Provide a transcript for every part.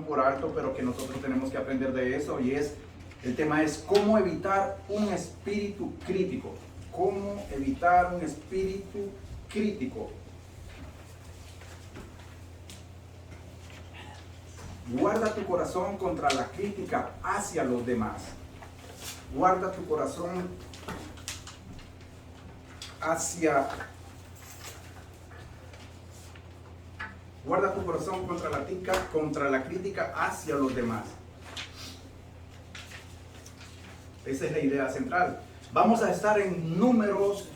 por alto, pero que nosotros tenemos que aprender de eso, y el tema es cómo evitar un espíritu crítico. Cómo evitar un espíritu crítico. Guarda tu corazón contra la crítica hacia los demás. Guarda tu corazón Guarda tu corazón contra la crítica hacia los demás. Esa es la idea central. Vamos a estar en Números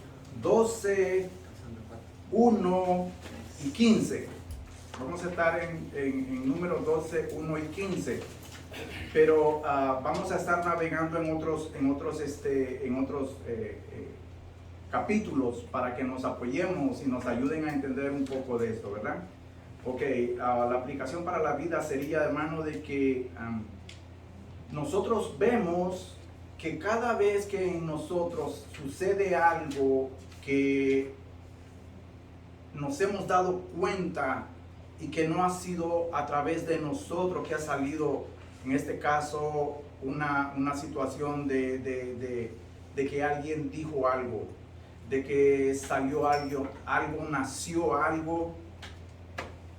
12, 1 y 15. Vamos a estar en Números 12, 1 y 15. Pero vamos a estar navegando en otros capítulos para que nos apoyemos y nos ayuden a entender un poco de esto, ¿verdad? Ok, la aplicación para la vida sería, hermano, de que nosotros vemos que cada vez que en nosotros sucede algo que nos hemos dado cuenta y que no ha sido a través de nosotros que ha salido, en este caso, una situación de que alguien dijo algo, de que salió algo, nació algo,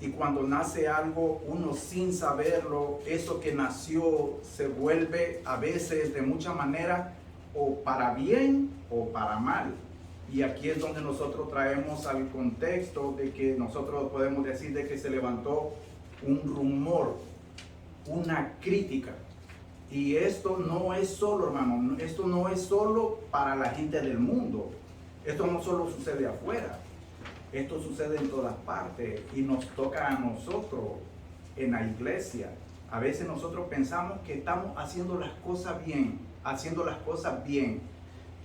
y cuando nace algo, uno sin saberlo, eso que nació se vuelve a veces de mucha manera o para bien o para mal. Y aquí es donde nosotros traemos al contexto de que nosotros podemos decir de que se levantó un rumor, una crítica. Y esto no es solo, hermano, esto no es solo para la gente del mundo. Esto no solo sucede afuera. Esto sucede en todas partes y nos toca a nosotros en la iglesia. A veces nosotros pensamos que estamos haciendo las cosas bien,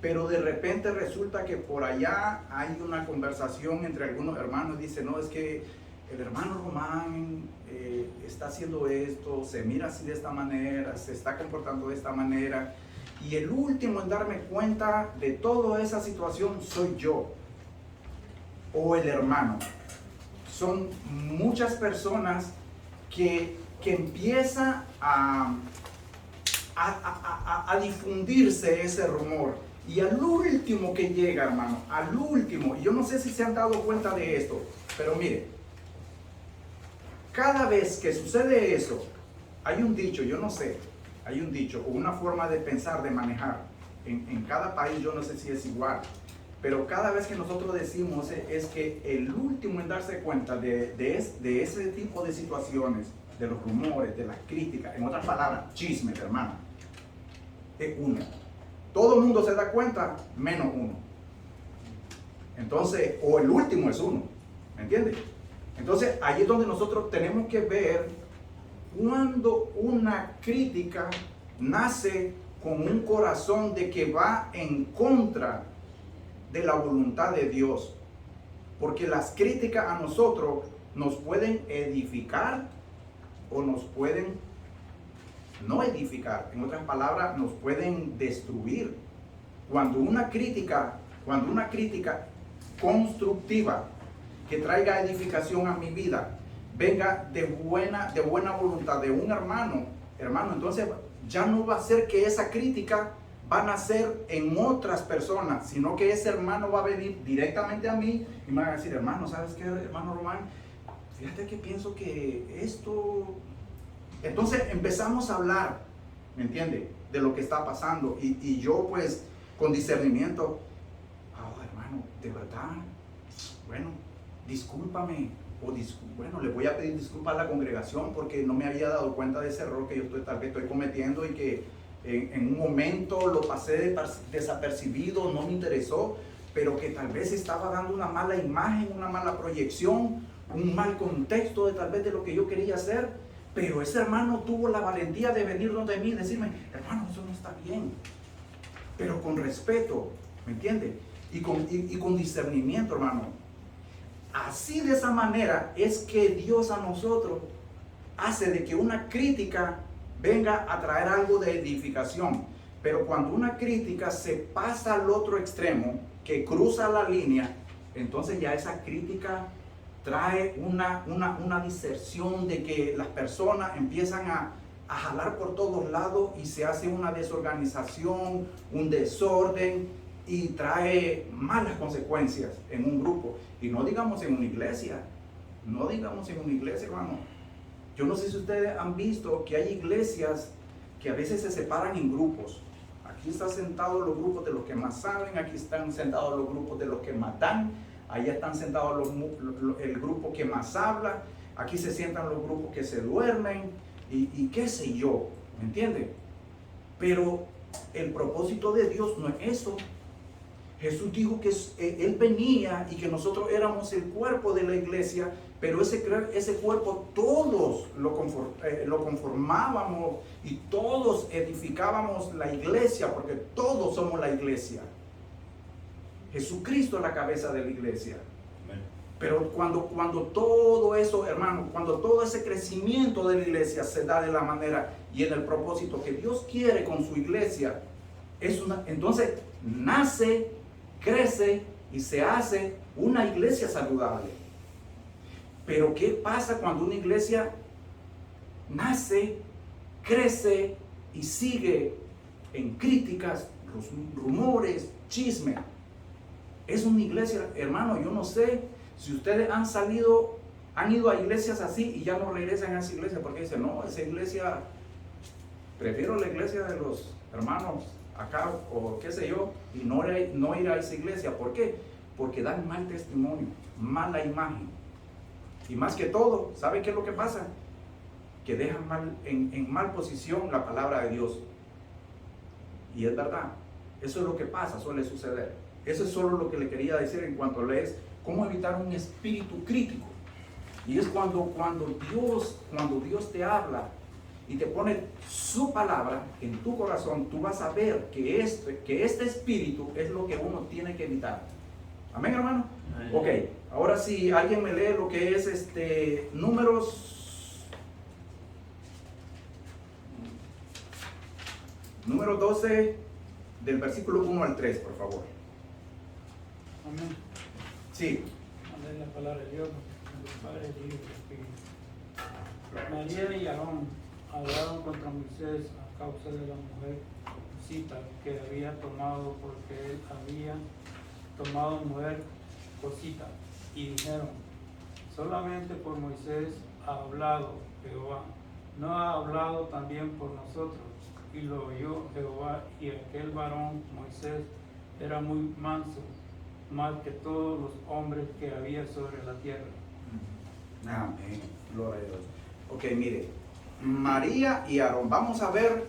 pero de repente resulta que por allá hay una conversación entre algunos hermanos y dice, no, es que el hermano Román está haciendo esto, se mira así de esta manera, se está comportando de esta manera, y el último en darme cuenta de toda esa situación soy yo o el hermano. Son muchas personas que empieza a difundirse ese rumor, y al último que llega, hermano, al último, y yo no sé si se han dado cuenta de esto, pero mire, cada vez que sucede eso, hay un dicho, yo no sé, hay un dicho o una forma de pensar, de manejar, en cada país, yo no sé si es igual, pero cada vez que nosotros decimos es que el último en darse cuenta de ese tipo de situaciones, de los rumores, de las críticas, en otras palabras, chismes, hermano, es uno. Todo el mundo se da cuenta, menos uno. Entonces, o el último es uno, ¿me entiendes? Entonces, ahí es donde nosotros tenemos que ver cuando una crítica nace con un corazón de que va en contra de la voluntad de Dios, porque las críticas a nosotros nos pueden edificar o nos pueden no edificar. En otras palabras, nos pueden destruir. Cuando una crítica constructiva que traiga edificación a mi vida venga de buena voluntad de un hermano, entonces ya no va a ser que esa crítica va a nacer en otras personas, sino que ese hermano va a venir directamente a mí y me va a decir, hermano, ¿sabes qué, hermano Román? Fíjate que pienso que esto... Entonces empezamos a hablar, ¿me entiende? De lo que está pasando, y yo pues con discernimiento, hermano, de verdad, bueno, discúlpame, bueno, le voy a pedir disculpas a la congregación porque no me había dado cuenta de ese error que yo tal vez estoy cometiendo, y que en un momento lo pasé desapercibido, no me interesó, pero que tal vez estaba dando una mala imagen, una mala proyección, un mal contexto de tal vez de lo que yo quería hacer. Pero ese hermano tuvo la valentía de venir donde mí y decirme, hermano, eso no está bien. Pero con respeto, ¿me entiende? Y con discernimiento, hermano. Así, de esa manera es que Dios a nosotros hace de que una crítica venga a traer algo de edificación. Pero cuando una crítica se pasa al otro extremo, que cruza la línea, entonces ya esa crítica trae una diserción de que las personas empiezan a jalar por todos lados y se hace una desorganización, un desorden y trae malas consecuencias en un grupo. Y no digamos en una iglesia, no digamos en una iglesia, hermano. Yo no sé si ustedes han visto que hay iglesias que a veces se separan en grupos. Aquí están sentados los grupos de los que más saben, aquí están sentados los grupos de los que más dan, allá están sentados el grupo que más habla, aquí se sientan los grupos que se duermen y qué sé yo, ¿me entiende? Pero el propósito de Dios no es eso. Jesús dijo que Él venía y que nosotros éramos el cuerpo de la iglesia, pero ese cuerpo todos lo conformábamos y todos edificábamos la iglesia, porque todos somos la iglesia. Jesucristo es la cabeza de la iglesia. Amén. Pero cuando todo eso, hermano, cuando todo ese crecimiento de la iglesia se da de la manera y en el propósito que Dios quiere con su iglesia, entonces nace, crece y se hace una iglesia saludable. Pero ¿qué pasa cuando una iglesia nace, crece y sigue en críticas, rumores, chisme? Es una iglesia, hermano, yo no sé si ustedes han ido a iglesias así y ya no regresan a esa iglesia porque dicen, no, esa iglesia, prefiero la iglesia de los hermanos acá o qué sé yo, y no ir a esa iglesia. ¿Por qué? Porque dan mal testimonio, mala imagen. Y más que todo, ¿sabe qué es lo que pasa? Que dejan en mal posición la palabra de Dios. Y es verdad, eso es lo que pasa, suele suceder. Eso es solo lo que le quería decir en cuanto lees cómo evitar un espíritu crítico. Y es cuando Dios te habla y te pone su palabra en tu corazón, tú vas a ver que este espíritu es lo que uno tiene que evitar. Amén, hermano. Amén. Ok, ahora sí, alguien me lee lo que es Números 12 del versículo 1 al 3, por favor. Amén. Sí. Amén, la palabra de Dios, el Padre, el Hijo y el Espíritu. María y Aarón hablaron contra Moisés a causa de la mujer cosita que había tomado, porque él había tomado mujer cosita, y dijeron, solamente por Moisés ha hablado Jehová, no ha hablado también por nosotros. Y lo oyó Jehová, y aquel varón Moisés era muy manso, más que todos los hombres que había sobre la tierra. Amén, gloria a Dios. Ok, mire, María y Aarón, vamos a ver.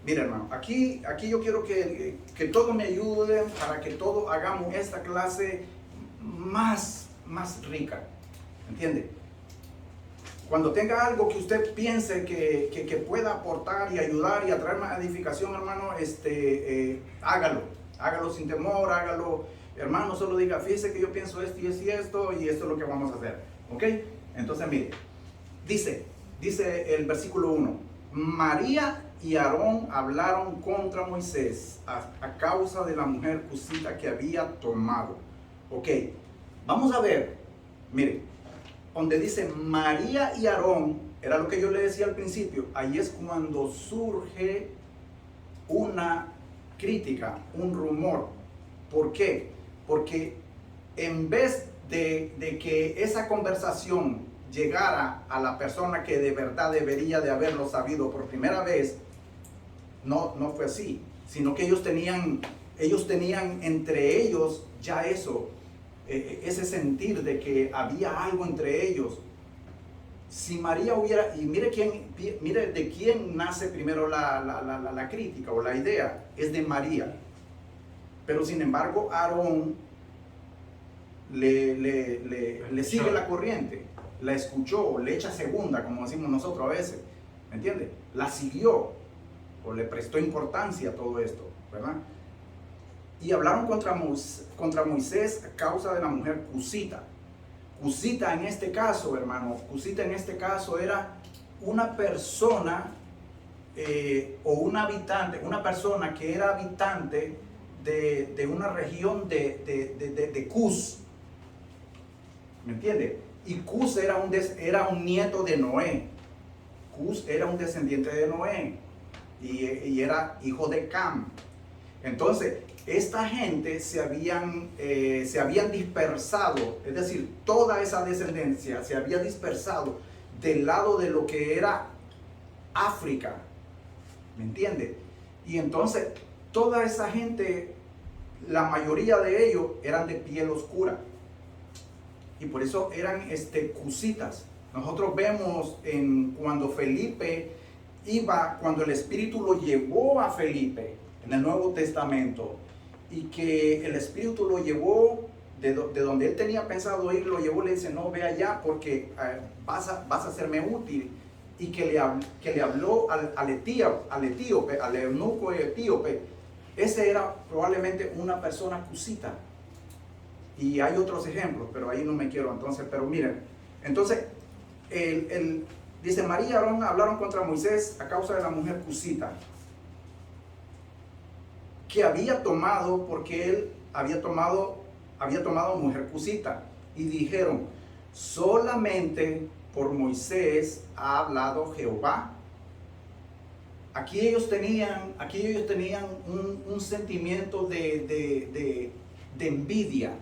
Mire, hermano, aquí yo quiero que todos me ayuden para que todos hagamos esta clase más rica, ¿entiende? Cuando tenga algo que usted piense que pueda aportar y ayudar y atraer más edificación, hermano, hágalo sin temor, hágalo, hermano, solo diga, fíjese que yo pienso esto y esto y esto es lo que vamos a hacer, ¿ok? Entonces, mire, dice el versículo 1, María y Aarón hablaron contra Moisés a causa de la mujer cusita que había tomado. Ok, vamos a ver, mire, donde dice María y Aarón, era lo que yo le decía al principio, ahí es cuando surge una crítica, un rumor. ¿Por qué? Porque en vez de que esa conversación llegara a la persona que de verdad debería de haberlo sabido por primera vez, no fue así, sino que ellos tenían entre ellos ya eso, ese sentir de que había algo entre ellos. Si María hubiera, y mire de quién nace primero la crítica o la idea, es de María. Pero sin embargo Aarón le sigue la corriente, la escuchó, le echa segunda, como decimos nosotros a veces, ¿me entiende? La siguió o le prestó importancia a todo esto, ¿verdad? Y hablaron contra Moisés a causa de la mujer cusita. Cusita en este caso, hermano, cusita en este caso era una persona o un habitante, una persona que era habitante de una región de Cus. ¿Me entiende? Y Cus era un nieto de Noé. Cus era un descendiente de Noé y era hijo de Cam. Entonces, esta gente se habían dispersado, es decir, toda esa descendencia se había dispersado del lado de lo que era África. ¿Me entiende? Y entonces, toda esa gente, la mayoría de ellos eran de piel oscura. Y por eso eran cusitas. Nosotros vemos cuando Felipe cuando el Espíritu lo llevó a Felipe en el Nuevo Testamento, y que el Espíritu lo llevó de donde él tenía pensado ir, lo llevó, le dice, no, ve allá porque vas a serme útil, y que le habló al etíope, al eunuco etíope. Ese era probablemente una persona cusita. Y hay otros ejemplos, pero ahí no me quiero entonces. Pero miren, entonces, dice, María y Aarón hablaron contra Moisés a causa de la mujer cusita, que había tomado, porque él había tomado mujer cusita. Y dijeron, solamente por Moisés ha hablado Jehová. Aquí ellos tenían un sentimiento de envidia.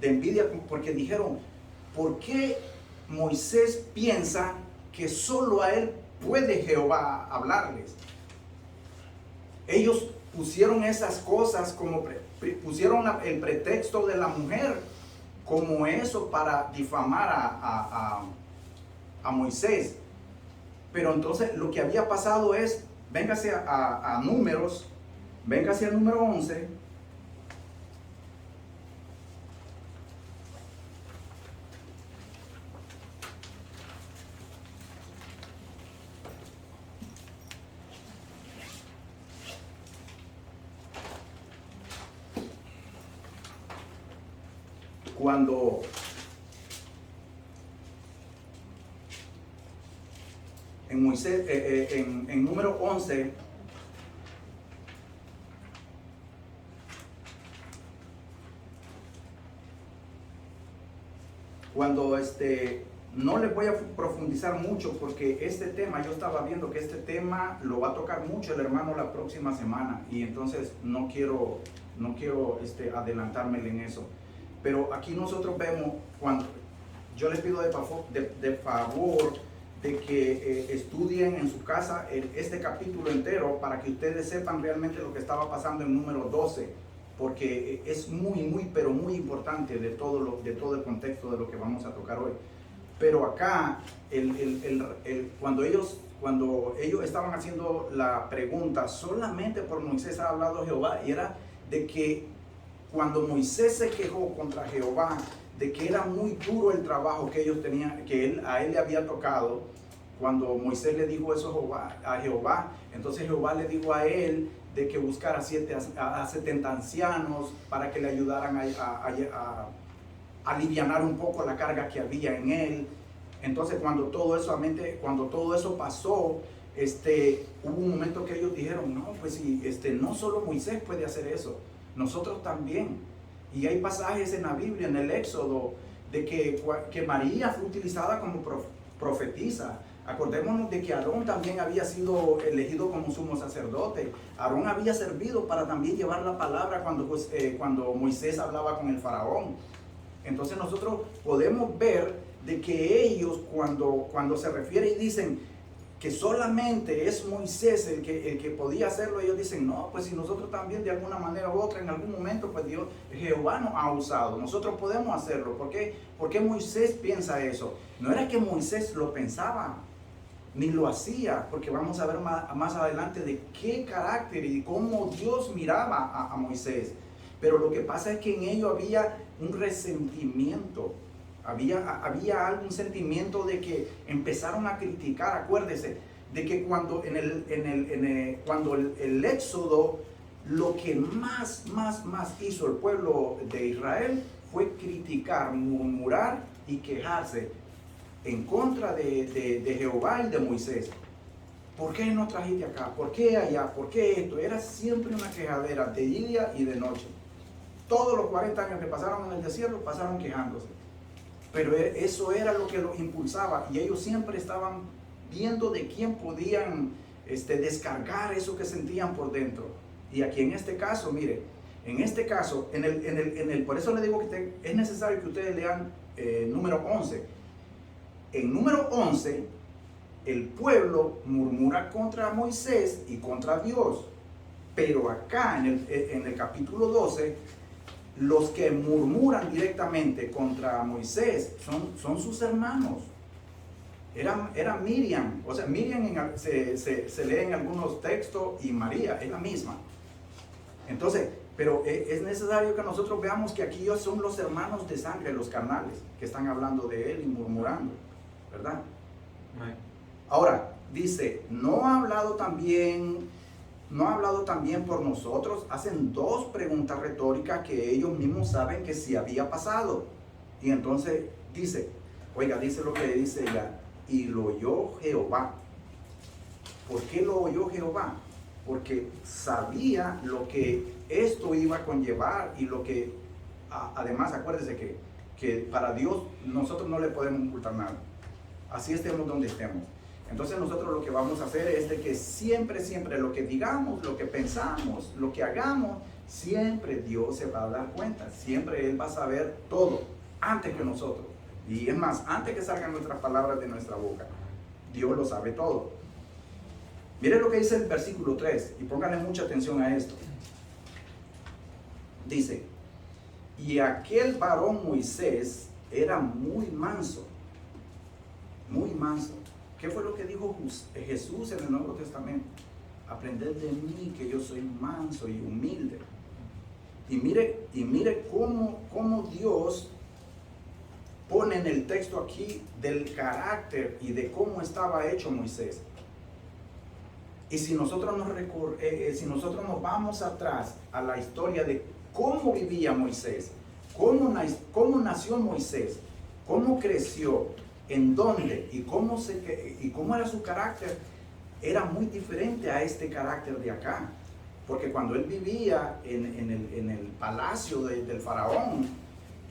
De envidia, porque dijeron, ¿por qué Moisés piensa que solo a él puede Jehová hablarles? Ellos pusieron esas cosas pusieron el pretexto de la mujer como eso para difamar a Moisés. Pero entonces lo que había pasado es, véngase a Números, véngase al número 11. Cuando en Moisés, en número 11, cuando no les voy a profundizar mucho, porque este tema, yo estaba viendo que este tema lo va a tocar mucho el hermano la próxima semana, y entonces no quiero adelantarme en eso. Pero aquí nosotros vemos, cuando yo les pido de favor de que estudien en su casa este capítulo entero, para que ustedes sepan realmente lo que estaba pasando en número 12, porque es muy, pero muy importante de todo el contexto de lo que vamos a tocar hoy. Pero acá, cuando ellos estaban haciendo la pregunta, solamente por Moisés ha hablado Jehová, y era de que cuando Moisés se quejó contra Jehová de que era muy duro el trabajo que ellos tenían, que a él le había tocado, cuando Moisés le dijo eso a Jehová, entonces Jehová le dijo a él de que buscara a 70 ancianos para que le ayudaran a alivianar un poco la carga que había en él. Entonces cuando todo eso pasó, hubo un momento que ellos dijeron, no, pues si no solo Moisés puede hacer eso, nosotros también. Y hay pasajes en la Biblia, en el Éxodo, de que María fue utilizada como profetisa. Acordémonos de que Aarón también había sido elegido como sumo sacerdote. Aarón había servido para también llevar la palabra cuando Moisés hablaba con el faraón. Entonces nosotros podemos ver de que ellos cuando se refiere y dicen que solamente es Moisés el que podía hacerlo, ellos dicen, no, pues si nosotros también de alguna manera u otra, en algún momento, pues Jehová nos ha usado, nosotros podemos hacerlo. ¿Por qué Moisés piensa eso? No era que Moisés lo pensaba, ni lo hacía, porque vamos a ver más adelante de qué carácter y cómo Dios miraba a Moisés. Pero lo que pasa es que en ello había un resentimiento. Había algún sentimiento de que empezaron a criticar. Acuérdese de que cuando cuando el Éxodo, lo que más hizo el pueblo de Israel fue criticar, murmurar y quejarse en contra de Jehová y de Moisés. ¿Por qué no trajiste acá? ¿Por qué allá? ¿Por qué esto? Era siempre una quejadera de día y de noche. Todos los 40 años que pasaron en el desierto pasaron quejándose. Pero eso era lo que los impulsaba, y ellos siempre estaban viendo de quién podían descargar eso que sentían por dentro. Y aquí en este caso, mire, en este caso, por eso le digo que es necesario que ustedes lean número 11. En número 11, el pueblo murmura contra Moisés y contra Dios. Pero acá en el capítulo 12, los que murmuran directamente contra Moisés son sus hermanos. Era Miriam. O sea, Miriam se lee en algunos textos, y María es la misma. Entonces, pero es necesario que nosotros veamos que aquí son los hermanos de sangre, los carnales, que están hablando de él y murmurando, ¿verdad? Ahora, dice, ¿no ha hablado también por nosotros? Hacen dos preguntas retóricas que ellos mismos saben que sí había pasado. Y entonces dice, oiga, dice lo que dice ella, y lo oyó Jehová. ¿Por qué lo oyó Jehová? Porque sabía lo que esto iba a conllevar, y lo que, además, acuérdese que para Dios nosotros no le podemos ocultar nada. Así estemos donde estemos. Entonces nosotros lo que vamos a hacer es de que siempre lo que digamos, lo que pensamos, lo que hagamos, siempre Dios se va a dar cuenta. Siempre Él va a saber todo antes que nosotros. Y es más, antes que salgan nuestras palabras de nuestra boca, Dios lo sabe todo. Mire lo que dice el versículo 3, y pónganle mucha atención a esto. Dice, y aquel varón Moisés era muy manso. Muy manso. ¿Qué fue lo que dijo Jesús en el Nuevo Testamento? Aprended de mí, que yo soy manso y humilde. Y mire cómo Dios pone en el texto aquí del carácter y de cómo estaba hecho Moisés. Y si nosotros nos vamos atrás a la historia de cómo vivía Moisés, cómo nació Moisés, cómo creció, en dónde y cómo era su carácter, era muy diferente a este carácter de acá. Porque cuando él vivía en el palacio del faraón,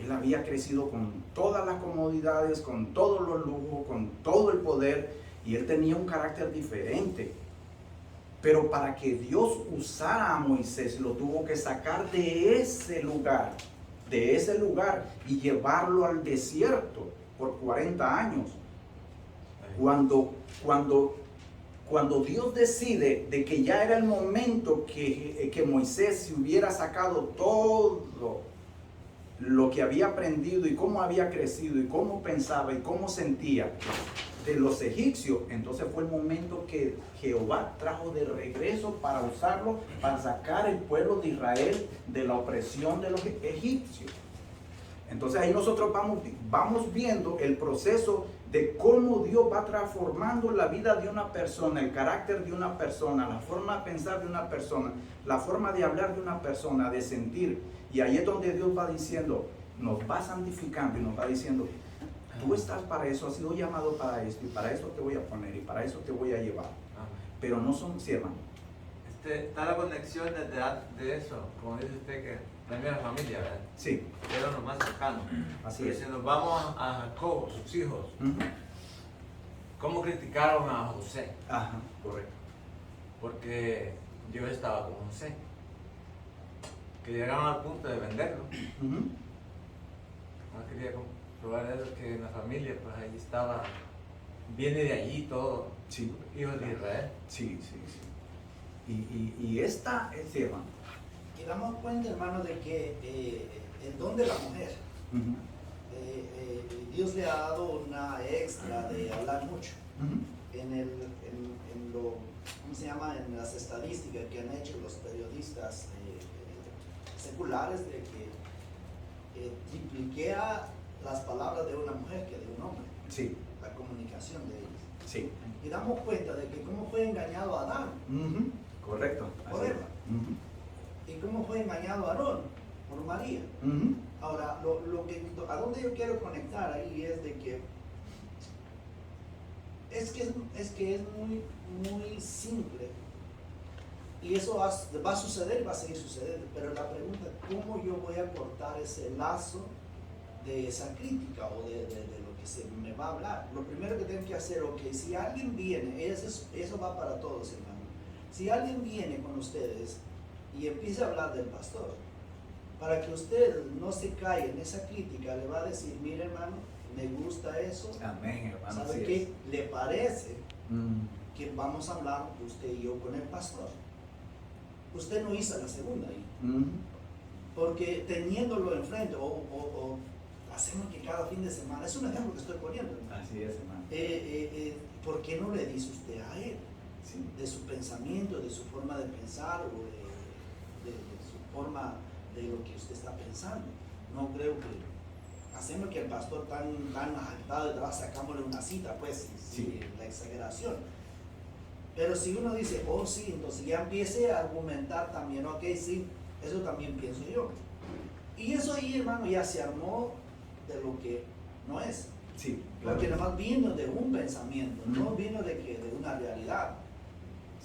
él había crecido con todas las comodidades, con todos los lujos, con todo el poder, y él tenía un carácter diferente. Pero para que Dios usara a Moisés, lo tuvo que sacar de ese lugar, y llevarlo al desierto por 40 años. Cuando Dios decide de que ya era el momento que Moisés se hubiera sacado todo lo que había aprendido, y cómo había crecido, y cómo pensaba, y cómo sentía de los egipcios, entonces fue el momento que Jehová trajo de regreso para usarlo, para sacar el pueblo de Israel de la opresión de los egipcios. Entonces ahí nosotros vamos viendo el proceso de cómo Dios va transformando la vida de una persona, el carácter de una persona, la forma de pensar de una persona, la forma de hablar de una persona, de sentir. Y ahí es donde Dios va diciendo, nos va santificando y nos va diciendo, tú estás para eso, has sido llamado para esto, y para esto te voy a poner, y para eso te voy a llevar. Pero no son, sí, hermano. Está la conexión de eso, como dice usted, que también la familia, ¿verdad? Sí. Era lo más cercano. Así Pero es. si nos vamos a Jacob, sus hijos, ¿cómo criticaron a José? Ajá, correcto. Porque Dios estaba con José. Que llegaron al punto de venderlo. No quería comprobar eso, que en la familia, pues ahí estaba, viene de allí todo, Sí. hijos de Israel. Sí. Y esta es, sí, hermano. Y damos cuenta, hermano, de que el don de la mujer, Dios le ha dado una extra de hablar mucho. En lo, ¿cómo se llama? En las estadísticas que han hecho los periodistas seculares, de que tripliquea las palabras de una mujer que de un hombre. Sí. La comunicación de ellos. Sí. Y damos cuenta de que cómo fue engañado Adán. Correcto. Por Eva. Y cómo fue engañado Aarón por María. Ahora, a donde yo quiero conectar ahí es de que es muy simple, y eso va a suceder y va a seguir sucediendo, pero la pregunta es cómo yo voy a cortar ese lazo de esa crítica o de lo que se me va a hablar. Lo primero que tengo que hacer, ok, si alguien viene, eso va para todos, hermano. Si alguien viene con ustedes y empieza a hablar del pastor, para que usted no se caiga en esa crítica, le va a decir, mire hermano, me gusta eso. Amén, hermano. ¿Sabe qué? ¿Le parece que vamos a hablar usted y yo con el pastor? Usted no hizo la segunda ahí. Porque teniéndolo enfrente, o hacemos que cada fin de semana, es un ejemplo que estoy poniendo, hermano. Así es, hermano. ¿Por qué no le dice usted a él? Sí. De su pensamiento, de su forma de pensar, o de su forma de lo que usted está pensando. No creo que hacemos que el pastor tan agitado detrás, sacámosle una cita, pues, Sí. la exageración. Pero si uno dice, oh sí, entonces ya empiece a argumentar también, ok, sí, eso también pienso yo. Y eso ahí, hermano, ya se armó de lo que no es. Sí, claro. Porque nada más vino de un pensamiento, no vino de una realidad.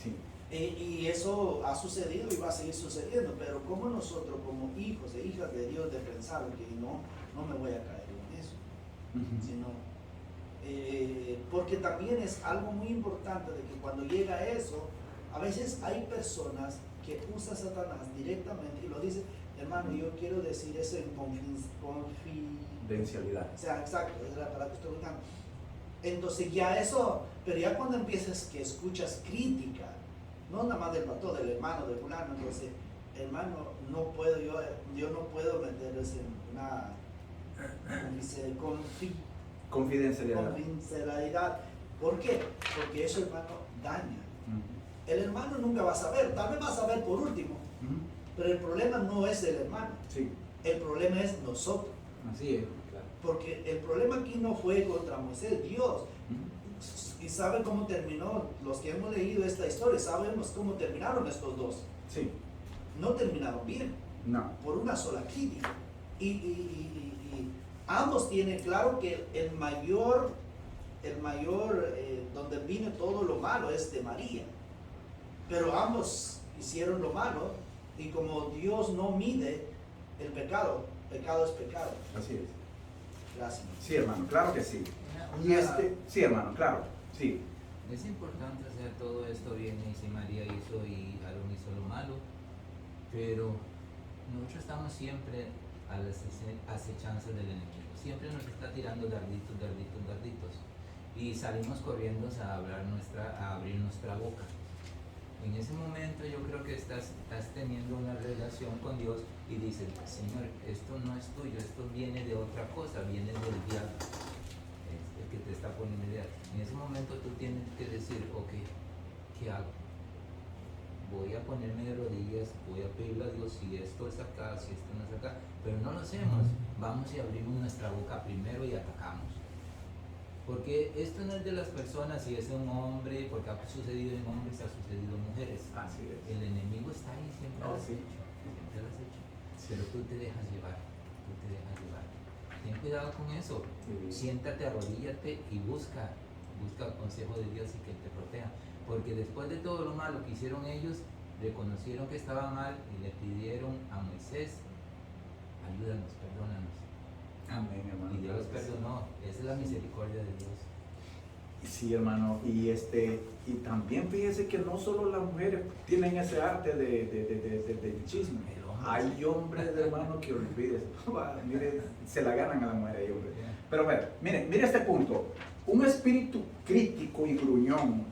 Sí. Y eso ha sucedido y va a seguir sucediendo, pero como nosotros, como hijos e hijas de Dios, de pensar que no me voy a caer en eso, sino, porque también es algo muy importante de que cuando llega eso, a veces hay personas que usa Satanás directamente y lo dice, hermano, yo quiero decir eso en Confidencialidad. o sea, exacto, es la palabra que estoy buscando. Entonces ya eso, pero ya cuando empiezas que escuchas crítica, no nada más del pastor, del hermano, del fulano, entonces, hermano, no puedo, yo no puedo meterles en una confidencialidad. ¿Por qué? Porque eso, hermano, daña. El hermano nunca va a saber, tal vez va a saber por último, pero el problema no es el hermano, Sí. el problema es nosotros. Así es, claro. Porque el problema aquí no fue contra Moisés, Dios. Y saben cómo terminó, los que hemos leído esta historia, sabemos cómo terminaron estos dos. Sí. No terminaron bien, No. por una sola crítica. Y ambos tienen claro que el mayor donde vino todo lo malo es de María. Pero ambos hicieron lo malo y como Dios no mide el pecado, pecado es pecado. Así es. Gracias. Sí, hermano, claro que sí. Y sí, hermano, claro, sí. Es importante hacer todo esto bien y si María hizo y Aarón hizo lo malo, pero nosotros estamos siempre a las acechanzas del enemigo. Siempre nos está tirando darditos y salimos corriendo a abrir nuestra boca. En ese momento yo creo que estás teniendo una relación con Dios y dices, Señor, esto no es tuyo, esto viene de otra cosa, viene del diablo, el que te está poniendo idea. En ese momento tú tienes que decir, ok, ¿qué hago? Voy a ponerme de rodillas, voy a pedirle a Dios si esto es acá, si esto no es acá, pero no lo hacemos. Vamos y abrimos nuestra boca primero y atacamos. Porque esto no es de las personas, si es un hombre, porque ha sucedido en hombres, ha sucedido en mujeres. Así es. El enemigo está ahí, siempre lo has Sí. hecho, siempre lo has hecho. Pero tú te dejas llevar, Ten cuidado con eso. Sí. Siéntate, arrodíllate y busca el consejo de Dios y que te proteja. Porque después de todo lo malo que hicieron ellos, reconocieron que estaba mal y le pidieron a Moisés, ayúdanos, perdónanos. Amén, hermano. Y Dios los perdonó. Esa es la misericordia de Dios. Sí, hermano, y también fíjese que no solo las mujeres tienen ese arte del chisme. Hay hombres, hermano, que olvídese. Mire, se la ganan a la mujer, hay hombres. Pero bueno, mire este punto. Un espíritu crítico y gruñón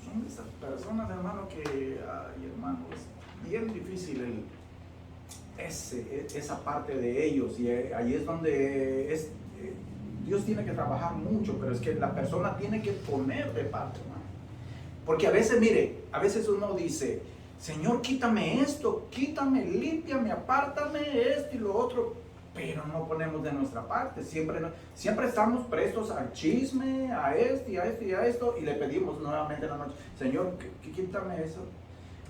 son esas personas, hermano, que, ay, hermano, es bien difícil esa parte de ellos, y ahí es donde Dios tiene que trabajar mucho, pero es que la persona tiene que poner de parte, hermano. Porque a veces, mire, a veces uno dice, Señor, quítame esto, quítame, límpiame, apártame esto y lo otro, pero no ponemos de nuestra parte. Siempre estamos prestos al chisme, a esto y a esto y a esto, y le pedimos nuevamente en la noche, Señor, quítame eso.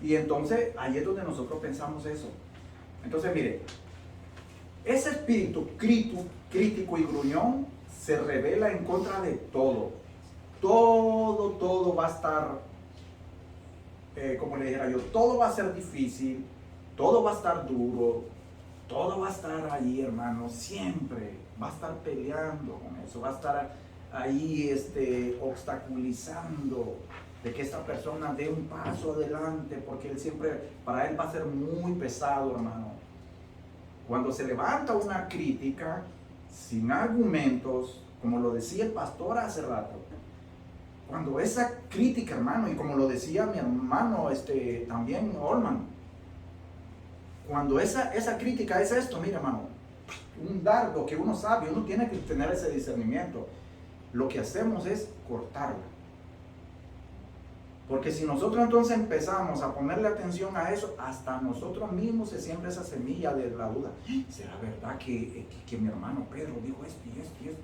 Y entonces ahí es donde nosotros pensamos eso. Entonces, mire, ese espíritu crítico y gruñón se revela en contra de todo. Todo va a estar, como le dijera yo, todo va a ser difícil, todo va a estar duro, todo va a estar ahí, hermano, siempre. Va a estar peleando con eso, va a estar ahí obstaculizando de que esta persona dé un paso adelante, porque él siempre, para él va a ser muy pesado, hermano. Cuando se levanta una crítica sin argumentos, como lo decía el pastor hace rato, cuando esa crítica, hermano, y como lo decía mi hermano también Olman, cuando esa crítica es esto, mira, hermano, un dardo que uno sabe, uno tiene que tener ese discernimiento. Lo que hacemos es cortarla. Porque si nosotros entonces empezamos a ponerle atención a eso, hasta nosotros mismos se siembra esa semilla de la duda. ¿Será verdad que mi hermano Pedro dijo esto y esto y esto?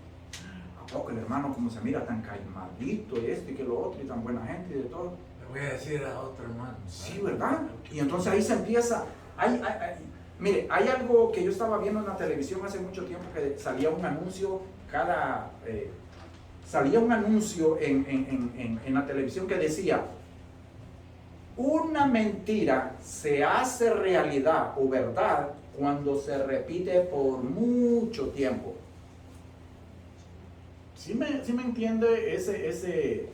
¿A poco el hermano como se mira tan calmadito y esto y que lo otro y tan buena gente y de todo? Le voy a decir a otro hermano. Sí, ¿verdad? Y entonces ahí se empieza. Mire, hay algo que yo estaba viendo en la televisión hace mucho tiempo, que salía un anuncio en la televisión que decía: una mentira se hace realidad o verdad cuando se repite por mucho tiempo. ¿Sí me entiende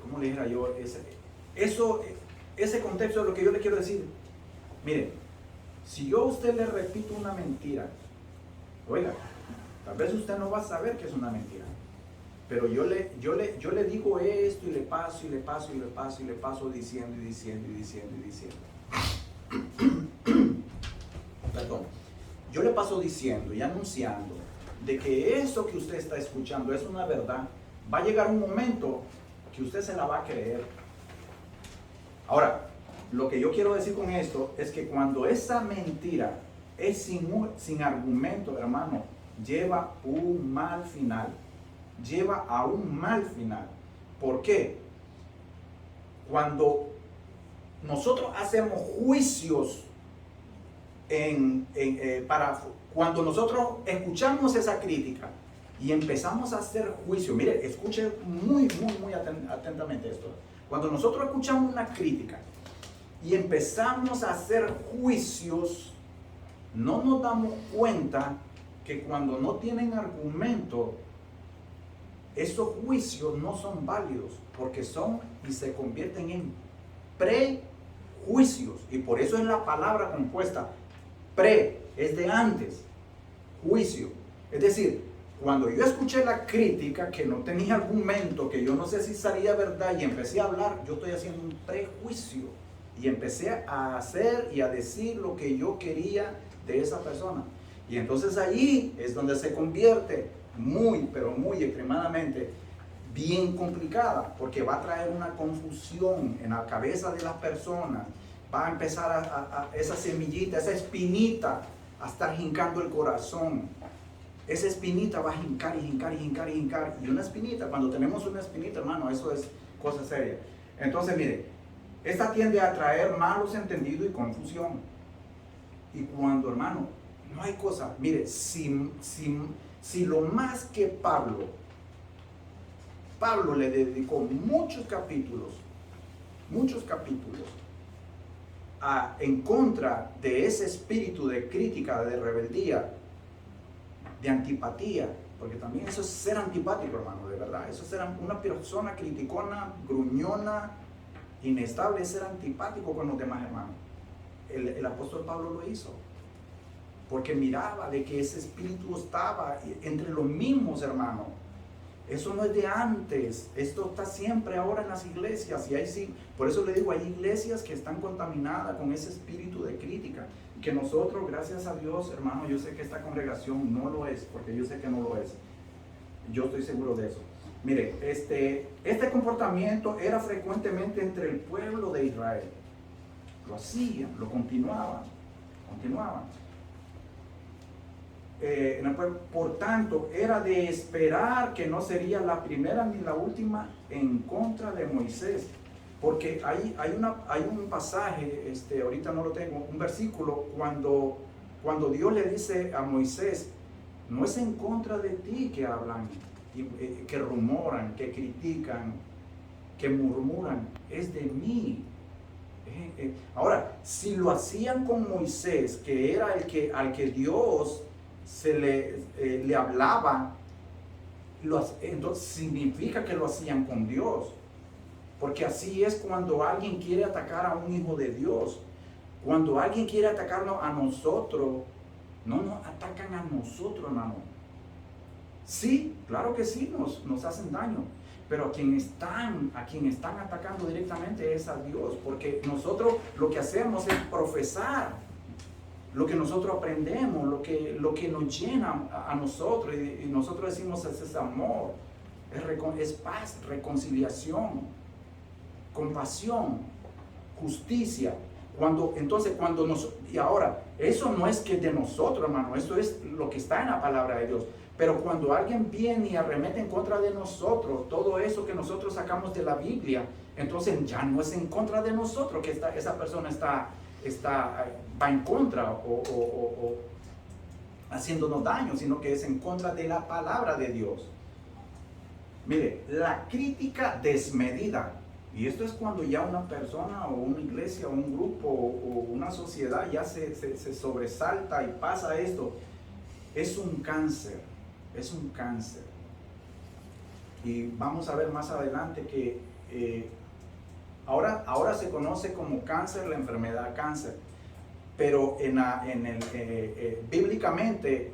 cómo le dijera yo? Ese contexto de lo que yo le quiero decir. Mire, si yo a usted le repito una mentira, oiga, tal vez usted no va a saber que es una mentira, pero yo le digo esto y le paso y le paso y le paso y le paso diciendo y diciendo y diciendo y diciendo. Perdón. Yo le paso diciendo y anunciando de que eso que usted está escuchando es una verdad. Va a llegar un momento que usted se la va a creer. Ahora, lo que yo quiero decir con esto es que cuando esa mentira es sin argumento, hermano, lleva un mal final. Lleva a un mal final. ¿Por qué? Cuando nosotros hacemos juicios cuando nosotros escuchamos esa crítica y empezamos a hacer juicio, mire, escuche muy atentamente esto. Cuando nosotros escuchamos una crítica y empezamos a hacer juicios, no nos damos cuenta que cuando no tienen argumento, esos juicios no son válidos, porque son y se convierten en prejuicios. Y por eso es la palabra compuesta. Pre es de antes, juicio. Es decir, cuando yo escuché la crítica que no tenía argumento, que yo no sé si salía verdad, y empecé a hablar, yo estoy haciendo un prejuicio. Y empecé a hacer y a decir lo que yo quería de esa persona. Y entonces ahí es donde se convierte pero muy extremadamente bien complicada, porque va a traer una confusión en la cabeza de las personas. Va a empezar a esa semillita, esa espinita, a estar hincando el corazón. Esa espinita va a hincar y hincar y hincar y hincar. Y una espinita, cuando tenemos una espinita, hermano, eso es cosa seria. Entonces, mire, esta tiende a traer malos entendidos y confusión. Y cuando, hermano, no hay cosa, mire, si lo más que Pablo le dedicó muchos capítulos en contra de ese espíritu de crítica, de rebeldía, de antipatía, porque también eso es ser antipático, hermano, de verdad. Eso es ser una persona criticona, gruñona, inestable, es ser antipático con los demás, hermanos. El apóstol Pablo lo hizo, porque miraba de que ese espíritu estaba entre los mismos, hermanos. Eso no es de antes, esto está siempre ahora en las iglesias, y ahí sí, por eso le digo, hay iglesias que están contaminadas con ese espíritu de crítica, que nosotros, gracias a Dios, hermano, yo sé que esta congregación no lo es, porque yo sé que no lo es, yo estoy seguro de eso. Mire, este comportamiento era frecuentemente entre el pueblo de Israel, lo hacían, lo continuaban. Por tanto, era de esperar que no sería la primera ni la última en contra de Moisés, porque hay un pasaje, ahorita no lo tengo, un versículo cuando Dios le dice a Moisés: no es en contra de ti que hablan, que rumoran, que critican, que murmuran, es de mí Ahora, si lo hacían con Moisés, que era al que Dios le hablaba, entonces significa que lo hacían con Dios. Porque así es cuando alguien quiere atacar a un hijo de Dios. Cuando alguien quiere atacarnos a nosotros, no nos atacan a nosotros, hermano. Sí, claro que sí, nos hacen daño. Pero a quien están atacando directamente es a Dios. Porque nosotros lo que hacemos es profesar lo que nosotros aprendemos, lo que nos llena a nosotros. Y nosotros decimos es amor, es paz, reconciliación, compasión, justicia. Y ahora, eso no es que de nosotros, hermano, eso es lo que está en la palabra de Dios. Pero cuando alguien viene y arremete en contra de nosotros, todo eso que nosotros sacamos de la Biblia, entonces ya no es en contra de nosotros que esa persona va en contra o haciéndonos daño, sino que es en contra de la palabra de Dios. Mire, la crítica desmedida, y esto es cuando ya una persona o una iglesia o un grupo o una sociedad ya se sobresalta y pasa esto, es un cáncer. Es un cáncer. Y vamos a ver más adelante que ahora se conoce como cáncer la enfermedad cáncer, pero bíblicamente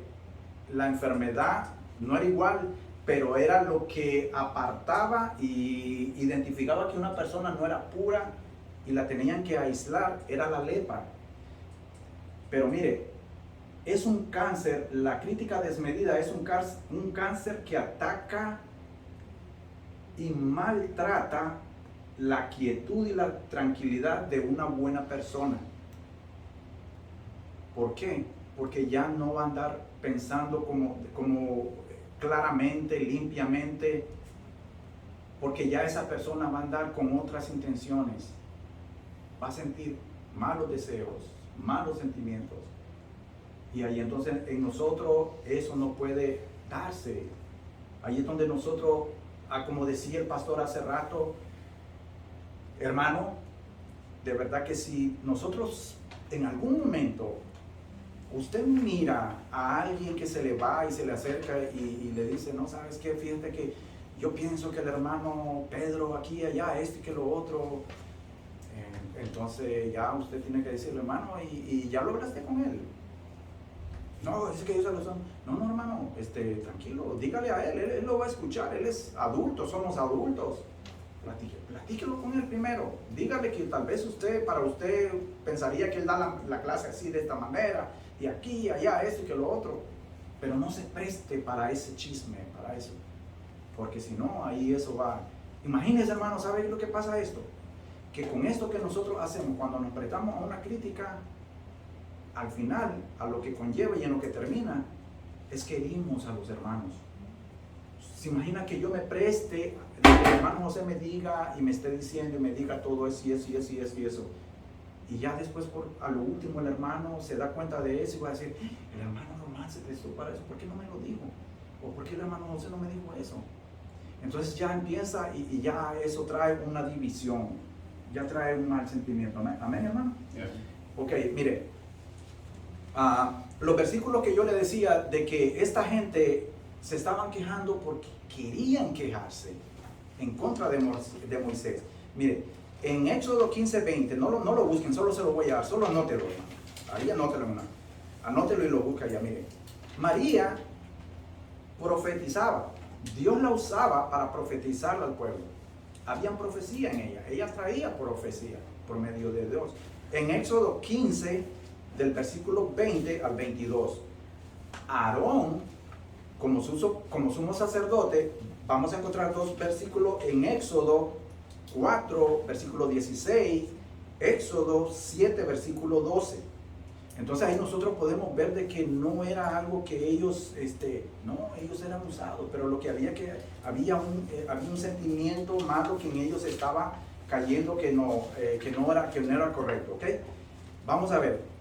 la enfermedad no era igual, pero era lo que apartaba y identificaba que una persona no era pura y la tenían que aislar, era la lepra. Pero mire, es un cáncer, la crítica desmedida es un cáncer que ataca y maltrata la quietud y la tranquilidad de una buena persona. ¿Por qué? Porque ya no va a andar pensando como claramente, limpiamente, porque ya esa persona va a andar con otras intenciones, va a sentir malos deseos, malos sentimientos. Y ahí entonces en nosotros eso no puede darse. Ahí es donde nosotros, como decía el pastor hace rato, hermano, de verdad que si nosotros en algún momento, usted mira a alguien que se le va y se le acerca y le dice, no, ¿sabes qué? Fíjate que yo pienso que el hermano Pedro aquí y allá, y que lo otro. Entonces ya usted tiene que decirle, hermano, y ya lo hablaste con él. No, es que ellos se lo son. No, hermano, tranquilo, dígale a él lo va a escuchar, él es adulto, somos adultos. Platíquelo con él primero. Dígale que tal vez para usted pensaría que él da la clase así de esta manera, y aquí, y allá, esto y que lo otro. Pero no se preste para ese chisme, para eso. Porque si no, ahí eso va. Imagínese, hermano, ¿sabe lo que pasa esto? Que con esto que nosotros hacemos, cuando nos prestamos a una crítica, al final, a lo que conlleva y en lo que termina, es que herimos a los hermanos. ¿Se imagina que yo me preste, que el hermano José me diga y me esté diciendo y me diga todo eso y eso y eso y eso y eso? Y ya después, a lo último, el hermano se da cuenta de eso y va a decir, el hermano Román se prestó para eso, ¿por qué no me lo dijo? ¿O por qué el hermano José no me dijo eso? Entonces ya empieza y ya eso trae una división, ya trae un mal sentimiento. ¿Amén, hermano? Yeah. Ok, mire. Los versículos que yo le decía de que esta gente se estaban quejando porque querían quejarse en contra de Moisés. Mire, en Éxodo 15:20, no lo busquen, solo se lo voy a dar, solo anótelo, hermano. Ahí anótelo, hermano. Anótelo y lo busca ya, mire. María profetizaba, Dios la usaba para profetizar al pueblo. Había profecía en ella traía profecía por medio de Dios. En Éxodo 15, del versículo 20 al 22, Aarón, como sumo sacerdote, vamos a encontrar dos versículos en Éxodo 4, versículo 16, Éxodo 7, versículo 12. Entonces ahí nosotros podemos ver de que no era algo que ellos, ellos eran usados, pero lo que había un sentimiento malo que en ellos estaba cayendo que no era correcto, ¿ok? Vamos a ver.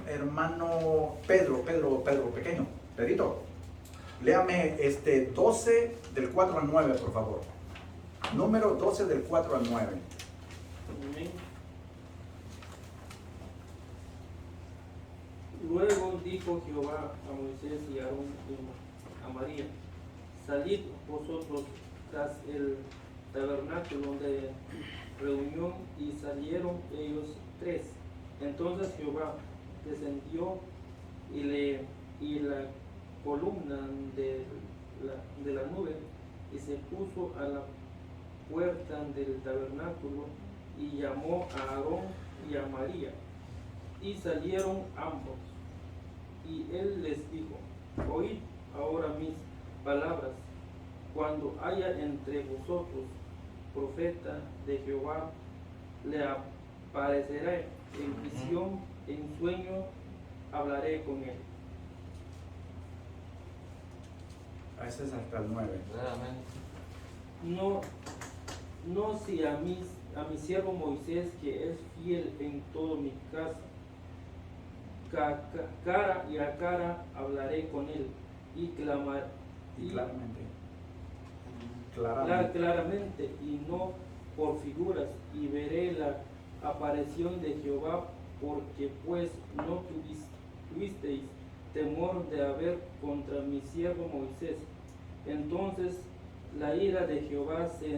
Hermano Pedro pequeño, Pedrito, léame 12 del 4 al 9, por favor. Número 12 del 4 al 9. Amén. Luego dijo Jehová a Moisés y a Aarón y a María: salid vosotros tras el tabernáculo de reunión. Y salieron ellos tres. Entonces Jehová descendió y la columna de la nube y se puso a la puerta del tabernáculo y llamó a Aarón y a María. Y salieron ambos. Y él les dijo: oíd ahora mis palabras. Cuando haya entre vosotros profeta de Jehová, le aparecerá en visión, en sueño hablaré con él. Ese es hasta el 9. Claramente. No si a mi siervo Moisés, que es fiel en todo mi casa, cara y a cara hablaré con él y claramente y no por figuras, y veré la aparición de Jehová, porque pues no tuvisteis temor de haber contra mi siervo Moisés. Entonces la ira de Jehová se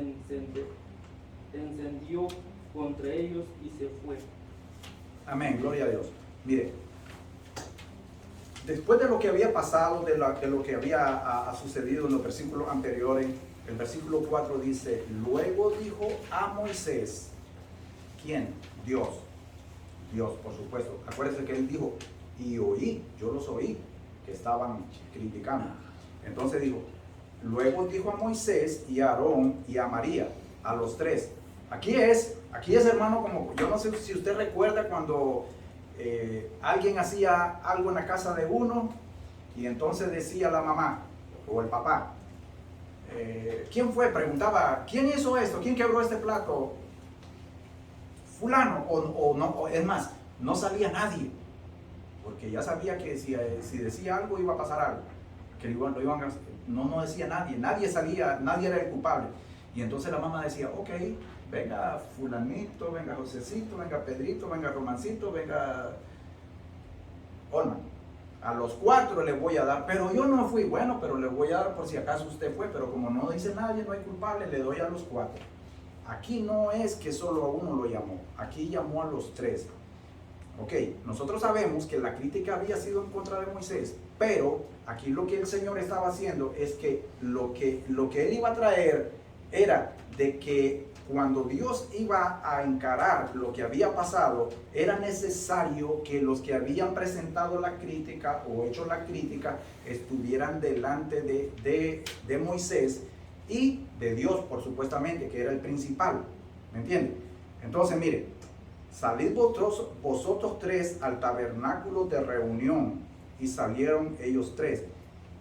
encendió contra ellos y se fue. Amén, gloria a Dios. Mire, después de lo que había pasado, de lo que había sucedido en los versículos anteriores, el versículo 4 dice: luego dijo a Moisés. ¿Quién? Dios. Dios, por supuesto. Acuérdense que él dijo: y oí, yo los oí, que estaban criticando. Entonces dijo: luego dijo a Moisés y a Aarón y a María, a los tres. Aquí es hermano, como yo no sé si usted recuerda cuando alguien hacía algo en la casa de uno y entonces decía la mamá o el papá: ¿quién fue? Preguntaba: ¿quién hizo esto? ¿Quién quebró este plato? Fulano, o es más, no salía nadie, porque ya sabía que si decía algo iba a pasar algo, que no decía nadie salía, nadie era el culpable. Y entonces la mamá decía: ok, venga fulanito, venga Josecito, venga Pedrito, venga Romancito, venga Olman. A los 4 les voy a dar, pero yo no fui. Bueno, pero le voy a dar por si acaso usted fue, pero como no dice nadie, no hay culpable, le doy a los 4. Aquí no es que solo a uno lo llamó, aquí llamó a los 3. Ok, nosotros sabemos que la crítica había sido en contra de Moisés, pero aquí lo que el Señor estaba haciendo es que lo que él iba a traer era de que cuando Dios iba a encarar lo que había pasado, era necesario que los que habían presentado la crítica o hecho la crítica estuvieran delante de Moisés y de Dios, por supuestamente, que era el principal. ¿Me entienden? Entonces, mire, salid vosotros 3 al tabernáculo de reunión. Y salieron ellos 3.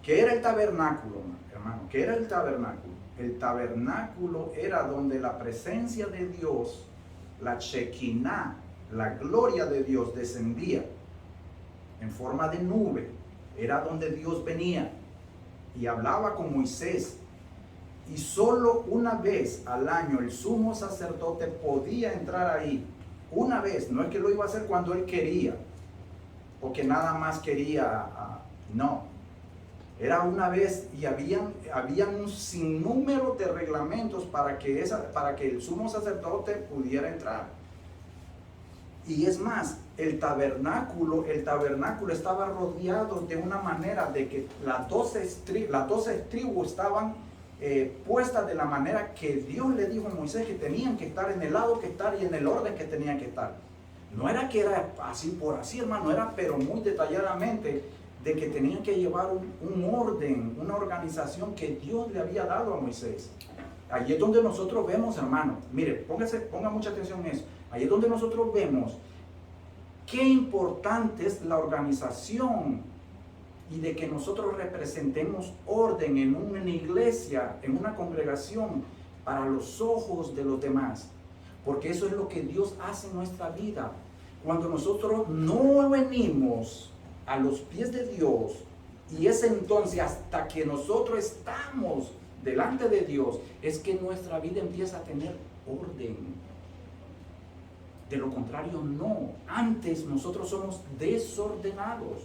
¿Qué era el tabernáculo, hermano? ¿Qué era el tabernáculo? El tabernáculo era donde la presencia de Dios, la Shekinah, la gloria de Dios descendía en forma de nube. Era donde Dios venía y hablaba con Moisés. Y solo una vez al año el sumo sacerdote podía entrar ahí. Una vez, no es que lo iba a hacer cuando él quería, o que nada más quería, no. Era una vez y habían un sinnúmero de reglamentos para que el sumo sacerdote pudiera entrar. Y es más, el tabernáculo estaba rodeado de una manera de que las 12 tribus estaban puestas de la manera que Dios le dijo a Moisés que tenían que estar en el lado que estar y en el orden que tenían que estar. No era que era así por así, hermano, era pero muy detalladamente de que tenían que llevar un orden, una organización que Dios le había dado a Moisés. Allí es donde nosotros vemos, hermano, mire, ponga mucha atención en eso. Allí es donde nosotros vemos qué importante es la organización y de que nosotros representemos orden en una iglesia, en una congregación, para los ojos de los demás. Porque eso es lo que Dios hace en nuestra vida. Cuando nosotros no venimos a los pies de Dios, y es entonces hasta que nosotros estamos delante de Dios, es que nuestra vida empieza a tener orden. De lo contrario, no. Antes nosotros somos desordenados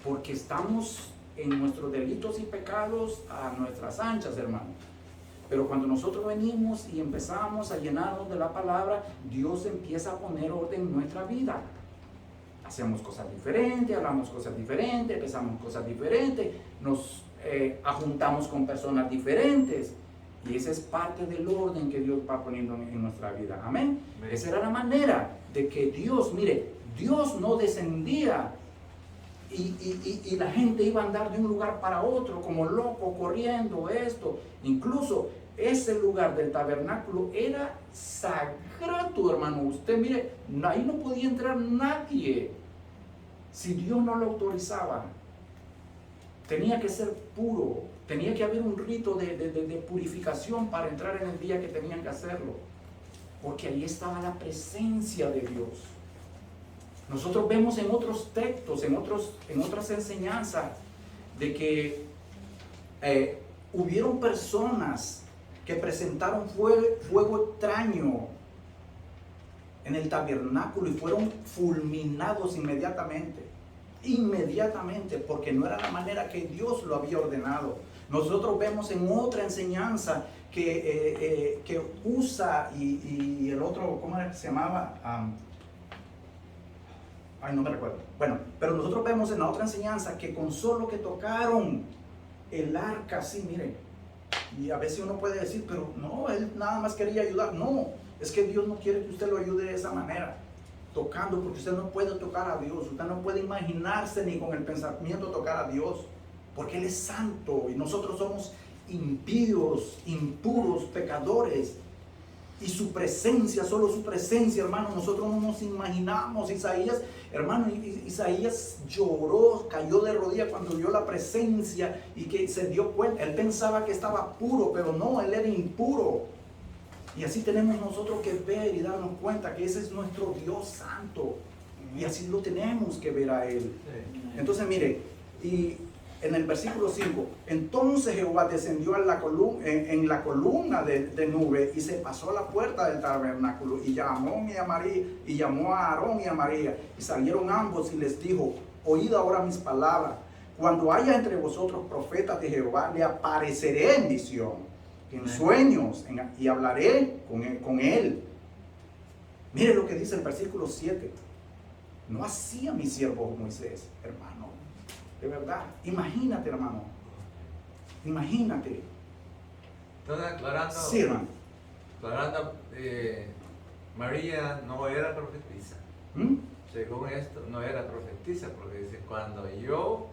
porque estamos en nuestros delitos y pecados a nuestras anchas, hermano. Pero cuando nosotros venimos y empezamos a llenarnos de la palabra, Dios empieza a poner orden en nuestra vida. Hacemos cosas diferentes, hablamos cosas diferentes, pensamos cosas diferentes, nos ajuntamos con personas diferentes. Y esa es parte del orden que Dios va poniendo en nuestra vida. Amén. Amén. Esa era la manera de que Dios, mire, Dios no descendía y la gente iba a andar de un lugar para otro como loco, corriendo esto. Incluso ese lugar del tabernáculo era sagrado, hermano. Usted mire, ahí no podía entrar nadie si Dios no lo autorizaba. Tenía que ser puro, tenía que haber un rito de purificación para entrar en el día que tenían que hacerlo, porque ahí estaba la presencia de Dios. Nosotros vemos en otros textos, en otras enseñanzas, de que hubieron personas que presentaron fuego extraño en el tabernáculo y fueron fulminados inmediatamente, porque no era la manera que Dios lo había ordenado. Nosotros vemos en otra enseñanza que Usa y el otro, ¿cómo era que se llamaba? No me recuerdo. Bueno, pero nosotros vemos en la otra enseñanza que con solo que tocaron el arca, así, mire, y a veces uno puede decir, pero no, él nada más quería ayudar. No, es que Dios no quiere que usted lo ayude de esa manera, tocando, porque usted no puede tocar a Dios, usted no puede imaginarse ni con el pensamiento tocar a Dios, porque Él es santo y nosotros somos impíos, impuros, pecadores. Y su presencia, solo su presencia, hermano, nosotros no nos imaginamos. Isaías, hermano, Isaías lloró, cayó de rodillas cuando vio la presencia y que se dio cuenta. Él pensaba que estaba puro, pero no, él era impuro. Y así tenemos nosotros que ver y darnos cuenta que ese es nuestro Dios santo. Y así lo tenemos que ver a Él. Entonces, mire, y en el versículo 5, entonces Jehová descendió en la columna de nube y se pasó a la puerta del tabernáculo y llamó a Aarón y a María, y salieron ambos y les dijo, oíd ahora mis palabras, cuando haya entre vosotros profetas de Jehová, le apareceré en visión, en sueños, y hablaré con él. Mire lo que dice el versículo 7, no hacía mi siervo Moisés, hermano. De verdad, imagínate, hermano. Imagínate. Entonces, aclarando, Sí, hermano. María no era profetisa. ¿Mm? Según esto, no era profetisa, porque dice, cuando yo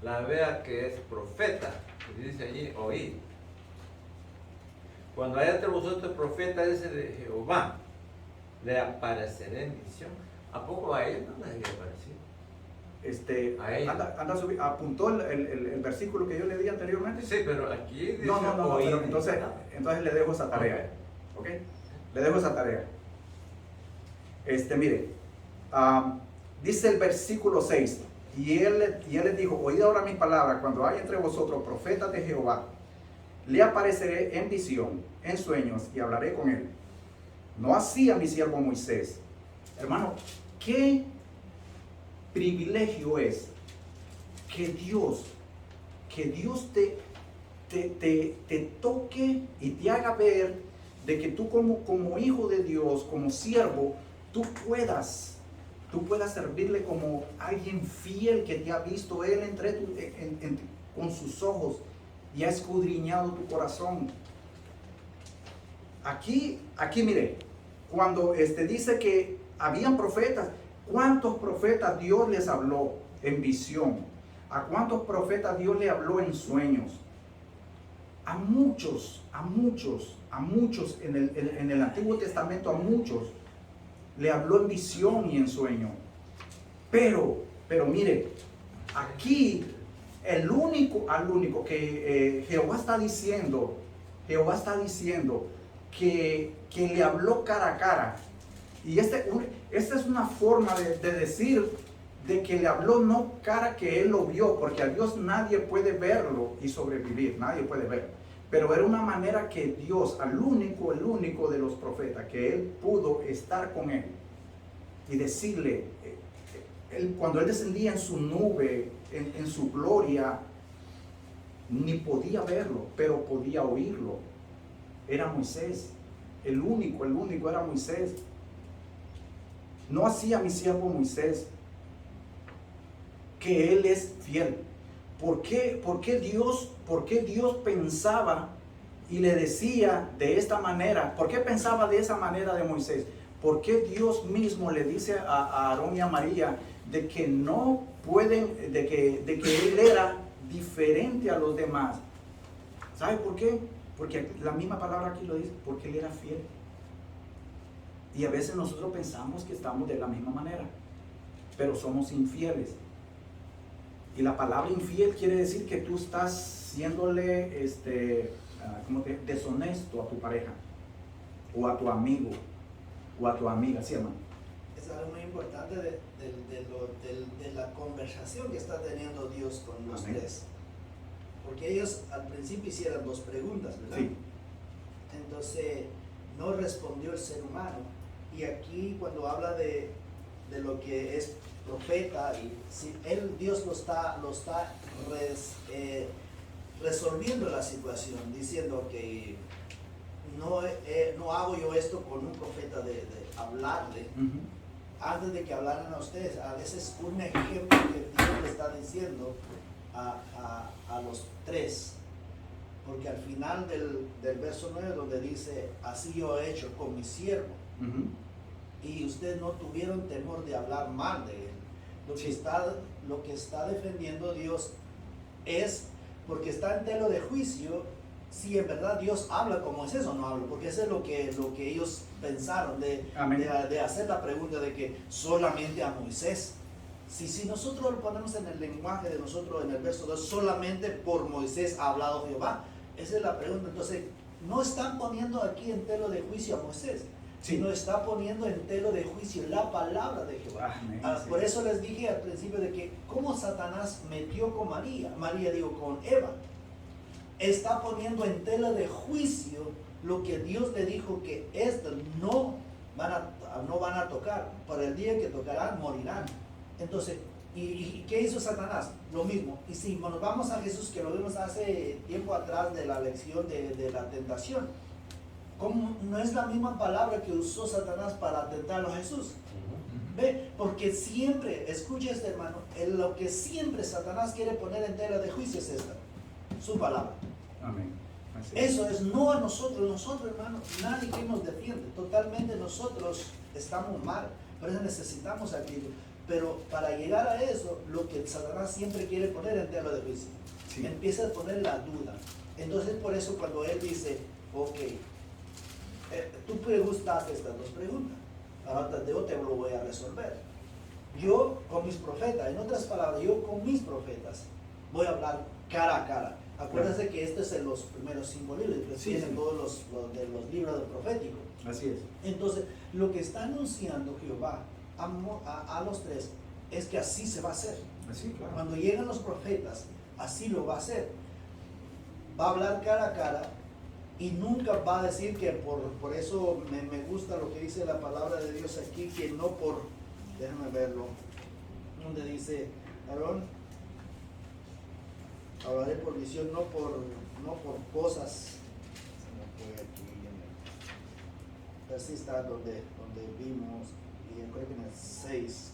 la vea que es profeta, dice allí, oíd. Cuando haya entre vosotros profeta ese de Jehová, le apareceré en visión. ¿A poco a él no le había aparecido? Apuntó el versículo que yo le di anteriormente. Sí, pero aquí dice No, oíd. pero entonces le dejo esa tarea. ¿Ok? Le dejo esa tarea. Mire, dice el versículo 6, y él les dijo, oíd ahora mis palabras, cuando haya entre vosotros profetas de Jehová, le apareceré en visión, en sueños, y hablaré con él. No así a mi siervo Moisés. Hermano, ¿qué privilegio es que Dios te toque y te haga ver de que tú como hijo de Dios, como siervo, tú puedas servirle como alguien fiel que te ha visto Él con sus ojos y ha escudriñado tu corazón. Aquí mire, cuando dice que habían profetas, ¿cuántos profetas Dios les habló en visión? ¿A cuántos profetas Dios le habló en sueños? A muchos en el Antiguo Testamento, a muchos le habló en visión y en sueño. Pero mire, aquí al único que Jehová está diciendo que le habló cara a cara. Y esta es una forma de decir de que le habló no cara que él lo vio, porque a Dios nadie puede verlo y sobrevivir, nadie puede ver. Pero era una manera que Dios, el único de los profetas, que él pudo estar con él y decirle, cuando él descendía en su nube, en su gloria, ni podía verlo, pero podía oírlo. Era Moisés. El único era Moisés. No hacía mi siervo Moisés, que él es fiel. ¿Por qué Dios pensaba y le decía de esta manera? ¿Por qué pensaba de esa manera de Moisés? ¿Por qué Dios mismo le dice a Aarón y a María de que no pueden, de que él era diferente a los demás? ¿Sabe por qué? Porque la misma palabra aquí lo dice, porque él era fiel. Y a veces nosotros pensamos que estamos de la misma manera, pero somos infieles. Y la palabra infiel quiere decir que tú estás siéndole deshonesto a tu pareja, o a tu amigo, o a tu amiga, ¿sí, hermano? Es algo muy importante de la conversación que está teniendo Dios con los Amén. tres. Porque ellos al principio hicieron 2 preguntas, ¿verdad? Sí. Entonces no respondió el ser humano. Y aquí cuando habla de lo que es profeta, y si Dios lo está resolviendo la situación, diciendo que no hago yo esto con un profeta de hablarle. Uh-huh. Antes de que hablaran a ustedes, a veces un ejemplo que Dios le está diciendo a los 3, porque al final del verso 9 donde dice, así yo he hecho con mi siervo, Uh-huh. y ustedes no tuvieron temor de hablar mal de él. Lo que está defendiendo Dios es, porque está en tela de juicio, si en verdad Dios habla como es eso o no habla, porque eso es lo que ellos pensaron de hacer la pregunta de que solamente a Moisés. Si nosotros lo ponemos en el lenguaje de nosotros en el verso 2, solamente por Moisés ha hablado Jehová, esa es la pregunta. Entonces no están poniendo aquí en tela de juicio a Moisés, sino está poniendo en tela de juicio la palabra de Jehová. Amén, sí. Por eso les dije al principio de que cómo Satanás metió con con Eva, está poniendo en tela de juicio lo que Dios le dijo que esto no van a tocar, para el día que tocarán morirán. Entonces, ¿y qué hizo Satanás? Lo mismo. Y si nos vamos a Jesús, que lo vimos hace tiempo atrás de la lección de la tentación, ¿cómo no es la misma palabra que usó Satanás para tentarlo a Jesús? ¿Ve? Porque siempre, escucha este hermano, lo que siempre Satanás quiere poner en tela de juicio es esta, su palabra. Amén. Así Eso es no a nosotros hermano, nadie que nos defiende, totalmente nosotros estamos mal, por eso necesitamos a Cristo. Pero para llegar a eso, lo que Satanás siempre quiere poner en tela de juicio, Sí. empieza a poner la duda. Entonces por eso cuando él dice, ok, tú preguntaste estas 2 preguntas, ahora yo te lo voy a resolver. Yo con mis profetas, en otras palabras, yo con mis profetas voy a hablar cara a cara. Acuérdense que este es en los primeros 5 libros, que Sí, tienen sí. todos los libros proféticos. Así es. Entonces, lo que está anunciando Jehová a los 3 es que así se va a hacer. Así, claro. Cuando llegan los profetas, así lo va a hacer. Va a hablar cara a cara y nunca va a decir que por eso me gusta lo que dice la palabra de Dios aquí, que no por, déjame verlo, donde dice, Aarón, hablaré por visión, no por cosas. Se me fue aquí, así está donde vimos, y yo creo que en el 6,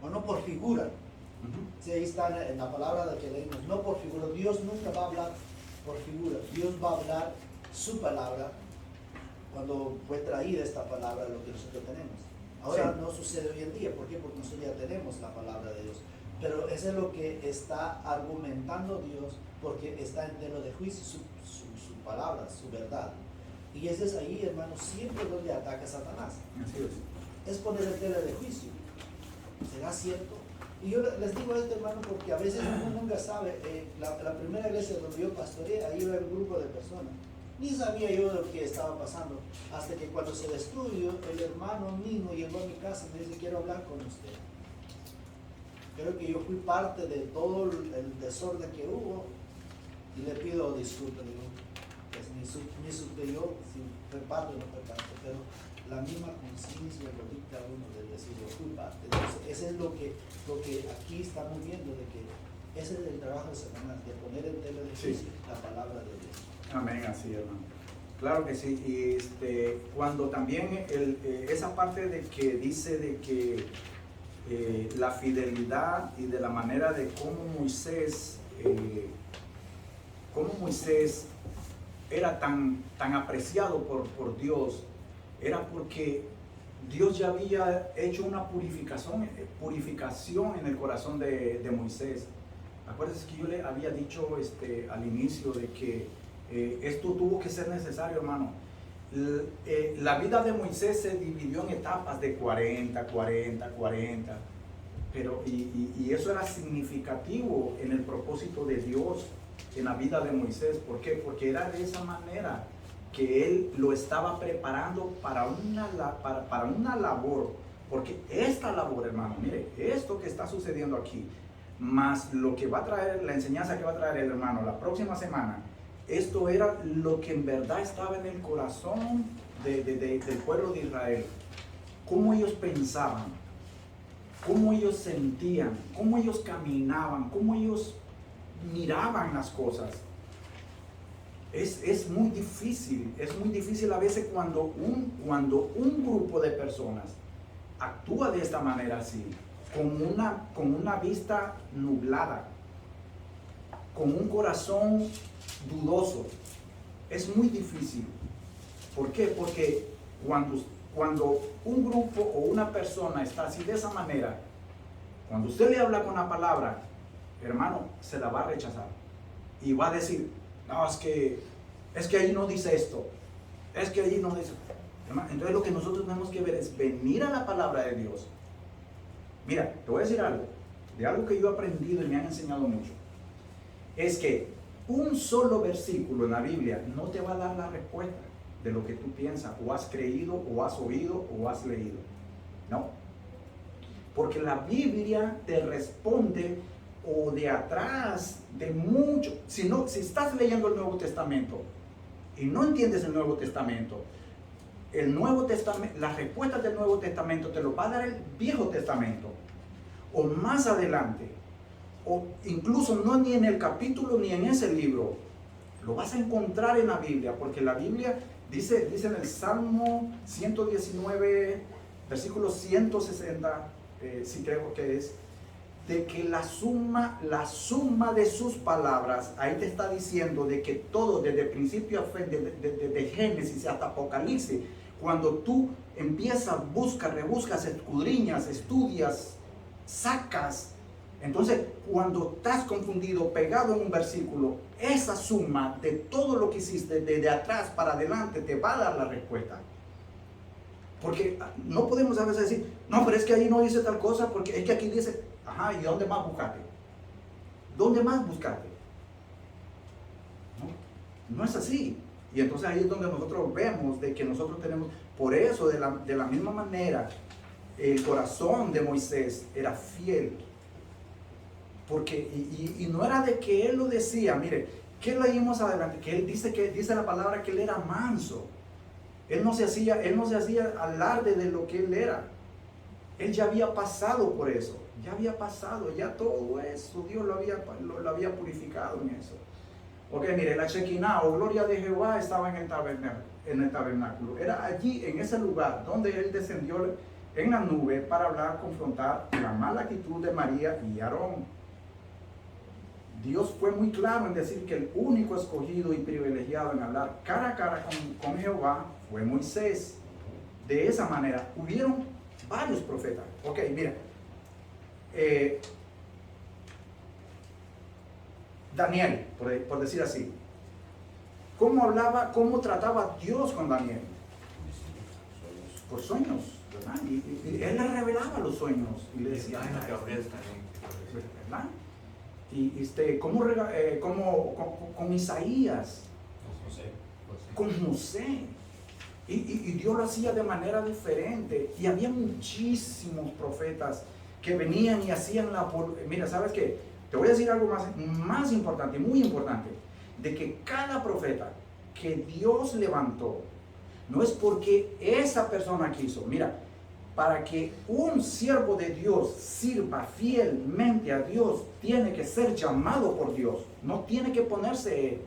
o no por figura. Uh-huh. Sí, ahí está en la palabra de que leímos, no por figura. Dios nunca va a hablar por figura. Dios va a hablar su palabra cuando fue traída esta palabra de lo que nosotros tenemos. Ahora Sí. no sucede hoy en día. ¿Por qué? Porque nosotros ya tenemos la palabra de Dios. Pero eso es lo que está argumentando Dios, porque está en tela de juicio su palabra, su verdad. Y ese es ahí, hermano, siempre donde ataca Satanás. Así es. Es poner en tela de juicio. ¿Será cierto? Y yo les digo esto, hermano, porque a veces uno nunca sabe. La primera iglesia donde yo pastoreé, ahí iba un grupo de personas. Ni sabía yo de lo que estaba pasando. Hasta que cuando se destruyó, el hermano mismo llegó a mi casa y me dice, quiero hablar con usted. Creo que yo fui parte de todo el desorden que hubo. Y le pido disculpas, digo, es mi superior, si reparto o no reparto, pero la misma conciencia lo dicta a uno de decir disculpa. Entonces, eso es lo que aquí estamos viendo, de que ese es el trabajo de Satanás, de poner en tela de juicio la palabra de Dios. Amén, así, hermano. Claro que sí. Y cuando también esa parte de que dice de que la fidelidad y de la manera de cómo Moisés era tan apreciado por Dios, era porque Dios ya había hecho una purificación en el corazón de Moisés. Acuérdense que yo le había dicho al inicio de que esto tuvo que ser necesario, hermano. La vida de Moisés se dividió en etapas de 40, pero y eso era significativo en el propósito de Dios en la vida de Moisés. ¿Por qué? Porque era de esa manera que él lo estaba preparando para una labor. Porque esta labor, hermano, mire, esto que está sucediendo aquí, más lo que va a traer, la enseñanza que va a traer el hermano la próxima semana, esto era lo que en verdad estaba en el corazón del pueblo de Israel. Cómo ellos pensaban, cómo ellos sentían, cómo ellos caminaban, cómo ellos miraban las cosas. Es muy difícil a veces cuando un grupo de personas actúa de esta manera así, con una vista nublada, con un corazón dudoso. Es muy difícil. ¿Por qué? Porque cuando un grupo o una persona está así de esa manera, cuando usted le habla con la palabra, hermano, se la va a rechazar y va a decir, no, es que ahí no dice esto, es que ahí no dice. Hermano, entonces lo que nosotros tenemos que ver es venir a la palabra de Dios. Mira, te voy a decir algo, de algo que yo he aprendido y me han enseñado mucho, es que un solo versículo en la Biblia no te va a dar la respuesta de lo que tú piensas, o has creído, o has oído, o has leído. No. Porque la Biblia te responde o de atrás de mucho. Si estás leyendo el Nuevo Testamento y no entiendes el Nuevo Testamento, las respuestas del Nuevo Testamento te lo va a dar el Viejo Testamento, o más adelante, o incluso no ni en el capítulo ni en ese libro, lo vas a encontrar en la Biblia, porque la Biblia dice en el Salmo 119, versículo 160, si creo que es, de que la suma de sus palabras, ahí te está diciendo de que todo, desde principio a fin, de Génesis hasta Apocalipsis, cuando tú empiezas, buscas, rebuscas, escudriñas, estudias, sacas, entonces cuando estás confundido, pegado en un versículo, esa suma de todo lo que hiciste desde atrás para adelante te va a dar la respuesta. Porque no podemos a veces decir, no, pero es que ahí no dice tal cosa, porque es que aquí dice, ajá, ¿y dónde más buscaste? ¿Dónde más buscaste? No es así. Y entonces ahí es donde nosotros vemos de que nosotros tenemos, por eso de la misma manera, el corazón de Moisés era fiel. Porque, y no era de que él lo decía, mire, ¿qué leímos adelante? Que él dice la palabra que él era manso. Él no se hacía alarde de lo que él era. Él ya había pasado por eso. Ya había pasado, ya todo eso, Dios lo había purificado en eso. Ok, mire, la Shekinah o gloria de Jehová estaba en el tabernáculo. Era allí, en ese lugar, donde él descendió en la nube para hablar, confrontar la mala actitud de María y Aarón. Dios fue muy claro en decir que el único escogido y privilegiado en hablar cara a cara con Jehová fue Moisés. De esa manera, hubieron varios profetas. Ok, mira. Daniel, por decir así. ¿Cómo trataba Dios con Daniel? Por sueños, ¿verdad? Y él le revelaba los sueños y le decía, ¿verdad? Y con Isaías, con José. Y Dios lo hacía de manera diferente. Y había muchísimos profetas que venían y hacían mira, ¿sabes qué? Te voy a decir algo más importante, muy importante. de que cada profeta que Dios levantó, no es porque esa persona quiso. Mira, para que un siervo de Dios sirva fielmente a Dios, tiene que ser llamado por Dios. No tiene que ponerse.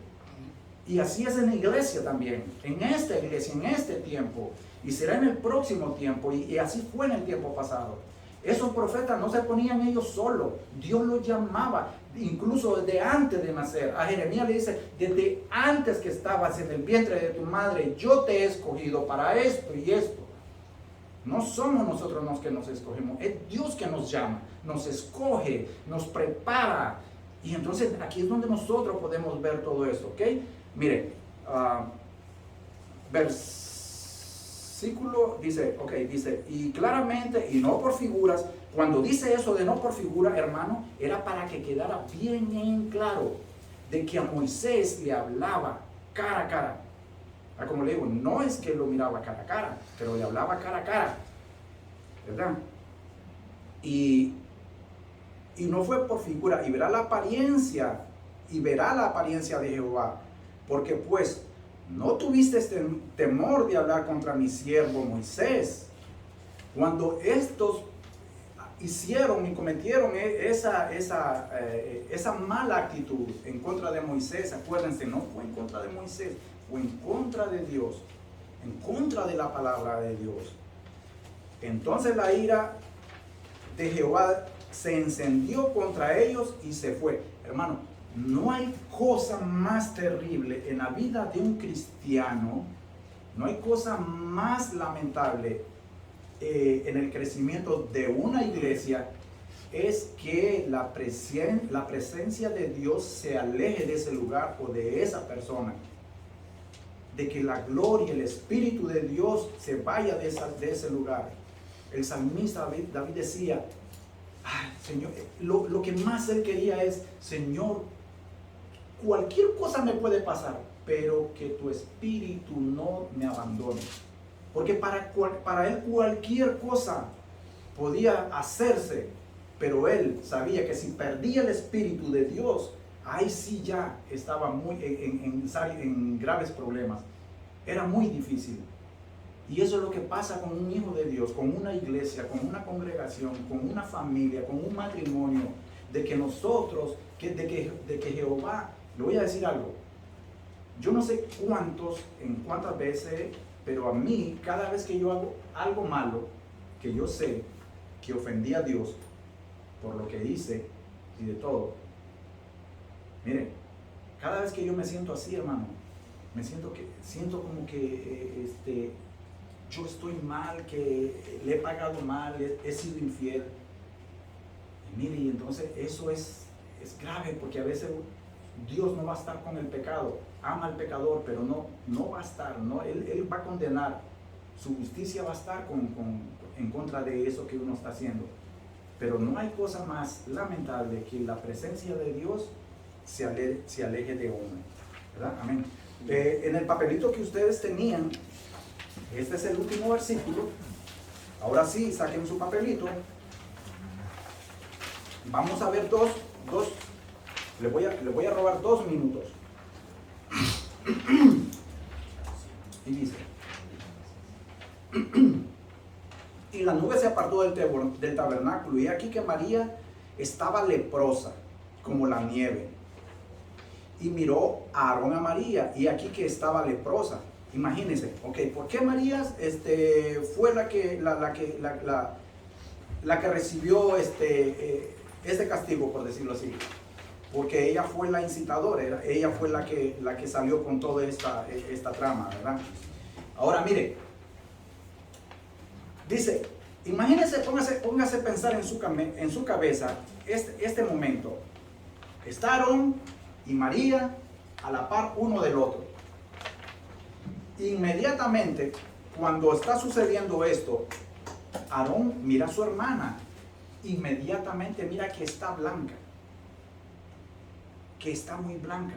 Y así es en la iglesia también. En esta iglesia, en este tiempo. Y será en el próximo tiempo. Y así fue en el tiempo pasado. Esos profetas no se ponían ellos solos. Dios los llamaba. Incluso desde antes de nacer. A Jeremías le dice, desde antes que estabas en el vientre de tu madre, yo te he escogido para esto y esto. No somos nosotros los que nos escogemos, es Dios que nos llama, nos escoge, nos prepara. Y entonces aquí es donde nosotros podemos ver todo esto, ¿ok? Mire, versículo dice, dice, y claramente, y no por figuras. Cuando dice eso de no por figura, hermano, era para que quedara bien en claro de que a Moisés le hablaba cara a cara. Como le digo, no es que lo miraba cara a cara, pero le hablaba cara a cara, ¿verdad? Y no fue por figura, y verá la apariencia de Jehová, porque pues no tuviste este temor de hablar contra mi siervo Moisés. Cuando estos hicieron y cometieron esa mala actitud en contra de Moisés, acuérdense, no fue en contra de Moisés, fue en contra de Dios, en contra de la palabra de Dios. Entonces la ira de Jehová se encendió contra ellos y se fue. Hermano, no hay cosa más terrible en la vida de un cristiano, no hay cosa más lamentable en el crecimiento de una iglesia, es que la presencia de Dios se aleje de ese lugar o de esa persona. De que la gloria, el Espíritu de Dios se vaya de ese lugar. El salmista David decía, ay, Señor, lo que más él quería es, Señor, cualquier cosa me puede pasar, pero que tu Espíritu no me abandone. Porque para él cualquier cosa podía hacerse, pero él sabía que si perdía el Espíritu de Dios, ahí sí ya estaba muy en graves problemas. Era muy difícil. Y eso es lo que pasa con un hijo de Dios, con una iglesia, con una congregación, con una familia, con un matrimonio. De que nosotros, de que Jehová, le voy a decir algo. Yo no sé cuántas veces, pero a mí, cada vez que yo hago algo malo, que yo sé que ofendí a Dios por lo que hice y de todo. Mire, cada vez que yo me siento así, hermano, siento como que yo estoy mal, que le he pagado mal, he sido infiel. Y mire, y entonces eso es grave, porque a veces Dios no va a estar con el pecado, ama al pecador, pero no va a estar, Él va a condenar, su justicia va a estar en contra de eso que uno está haciendo. Pero no hay cosa más lamentable que la presencia de Dios se aleje de uno, ¿verdad? Amén. En el papelito que ustedes tenían, este es el último versículo. Ahora sí, saquen su papelito. Vamos a ver dos. Le voy a robar 2 minutos. Y dice: y la nube se apartó del tabernáculo, y aquí que María estaba leprosa, como la nieve. Y miró a Aarón a María, y aquí que estaba leprosa. Imagínense, ¿por qué María fue la que recibió este castigo, por decirlo así? Porque ella fue la incitadora, ella fue la que salió con toda esta trama, ¿verdad? Ahora mire, dice, imagínense, póngase a pensar en su cabeza este momento. Está Aarón y María a la par uno del otro. Inmediatamente, cuando está sucediendo esto, Aarón mira a su hermana, inmediatamente mira que está blanca, que está muy blanca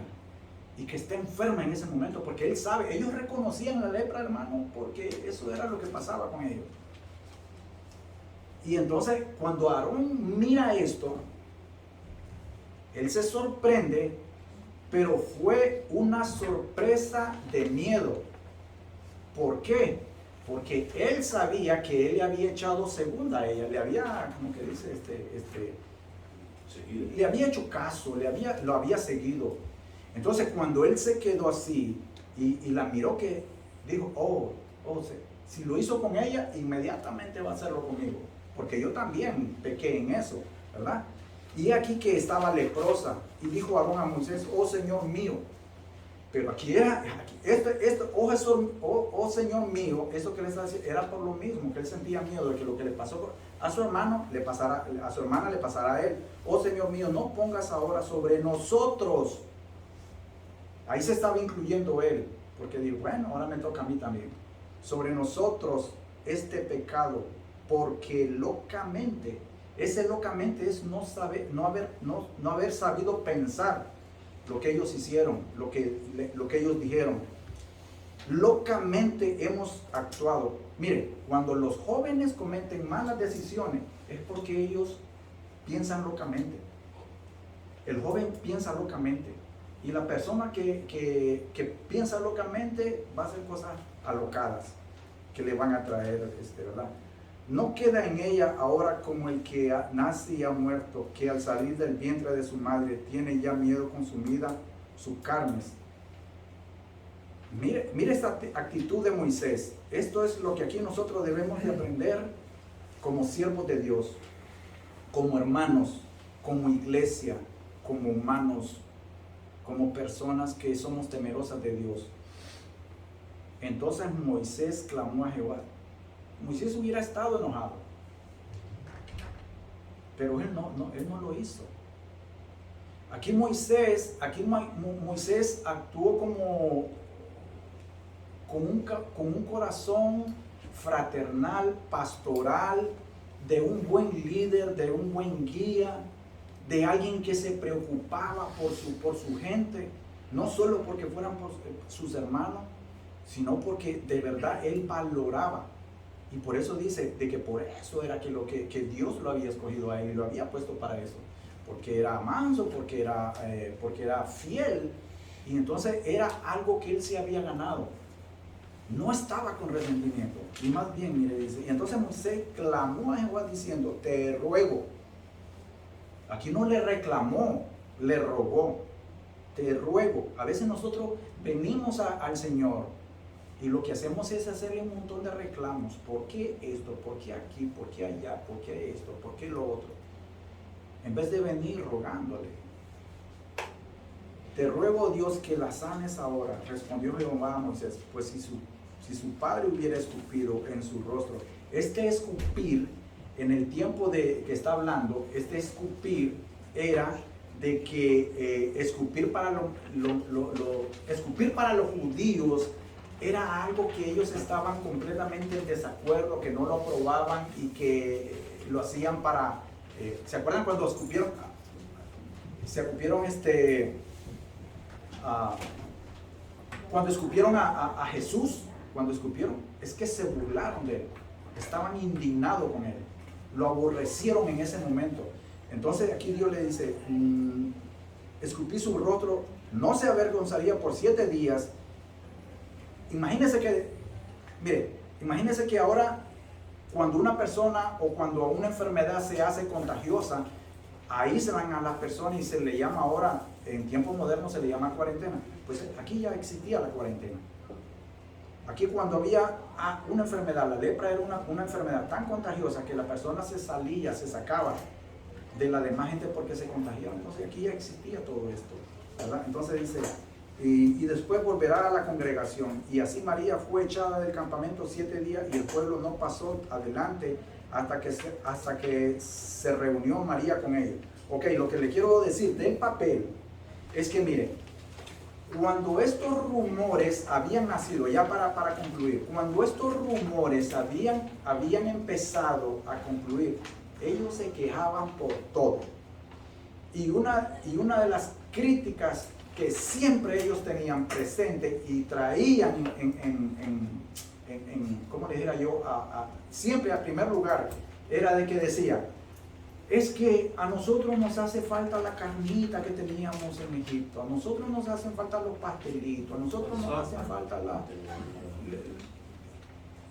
y que está enferma en ese momento, porque él sabe, ellos reconocían la lepra, hermano, porque eso era lo que pasaba con ellos. Y entonces, cuando Aarón mira esto, él se sorprende pero fue una sorpresa de miedo. ¿Por qué? Porque él sabía que él le había echado segunda a ella, le había, como que dice, le había hecho caso, lo había seguido. Entonces cuando él se quedó así y la miró, que dijo, si lo hizo con ella, inmediatamente va a hacerlo conmigo, porque yo también pequé en eso, ¿verdad? Y aquí que estaba leprosa, y dijo Aarón a Moisés, oh Señor mío. Pero aquí era, oh Señor mío, eso que le está diciendo era por lo mismo, que él sentía miedo de que lo que le pasó a su hermano le pasara, a su hermana le pasara a él. Oh Señor mío, no pongas ahora sobre nosotros. Ahí se estaba incluyendo él, porque dijo, bueno, ahora me toca a mí también. Sobre nosotros este pecado, porque locamente, ese locamente es no haber sabido pensar lo que ellos hicieron, lo que ellos dijeron. Locamente hemos actuado. Mire, cuando los jóvenes cometen malas decisiones, es porque ellos piensan locamente. El joven piensa locamente. Y la persona que piensa locamente va a hacer cosas alocadas que le van a traer, ¿verdad? No queda en ella ahora como el que nace y ha muerto, que al salir del vientre de su madre tiene ya miedo consumida sus carnes. Mire esta actitud de Moisés. Esto es lo que aquí nosotros debemos de aprender como siervos de Dios, como hermanos, como iglesia, como humanos, como personas que somos temerosas de Dios. Entonces Moisés clamó a Jehová. Moisés hubiera estado enojado, pero él no lo hizo. Aquí Moisés actuó con un corazón fraternal, pastoral, de un buen líder, de un buen guía, de alguien que se preocupaba por su gente, no solo porque fueran sus hermanos, sino porque de verdad él valoraba. Y por eso dice de que por eso era que Dios lo había escogido a él y lo había puesto para eso. Porque era manso, porque era fiel. Y entonces era algo que él se había ganado. No estaba con resentimiento. Y más bien, mire, dice, y entonces Moisés clamó a Jehová diciendo, te ruego. Aquí no le reclamó, le rogó. Te ruego. A veces nosotros venimos al Señor y lo que hacemos es hacerle un montón de reclamos. ¿Por qué esto? ¿Por qué aquí? ¿Por qué allá? ¿Por qué esto? ¿Por qué lo otro? En vez de venir rogándole. Te ruego, Dios, que la sanes ahora. Respondió Jehová a Moisés, pues si su padre hubiera escupido en su rostro. Este escupir, en el tiempo que está hablando, este escupir era de que escupir para los judíos era algo que ellos estaban completamente en desacuerdo, que no lo aprobaban y que lo hacían para... ¿se acuerdan cuando escupieron? Cuando escupieron a Jesús, cuando escupieron, es que se burlaron de él, estaban indignados con él, lo aborrecieron en ese momento. Entonces aquí Dios le dice, escupí su rostro, no se avergonzaría por 7 días. Imagínense que ahora cuando una persona o cuando una enfermedad se hace contagiosa, aíslan a las personas y se le llama ahora, en tiempos modernos se le llama cuarentena. Pues aquí ya existía la cuarentena. Aquí cuando había una enfermedad, la lepra era una enfermedad tan contagiosa que la persona se sacaba de la demás gente porque se contagiaba. Entonces aquí ya existía todo esto, ¿verdad? Entonces dice, y después volverá a la congregación. Y así María fue echada del campamento 7 días y el pueblo no pasó adelante hasta que se reunió María con ellos. Ok, lo que le quiero decir del papel es que mire, cuando estos rumores habían nacido, ya para concluir, cuando estos rumores habían empezado a concluir, ellos se quejaban por todo. Y una de las críticas que siempre ellos tenían presente y traían ¿cómo le dijera yo? Siempre al primer lugar, era de que decía, es que a nosotros nos hace falta la carnita que teníamos en Egipto, a nosotros nos hacen falta los pastelitos, a nosotros nos hacen falta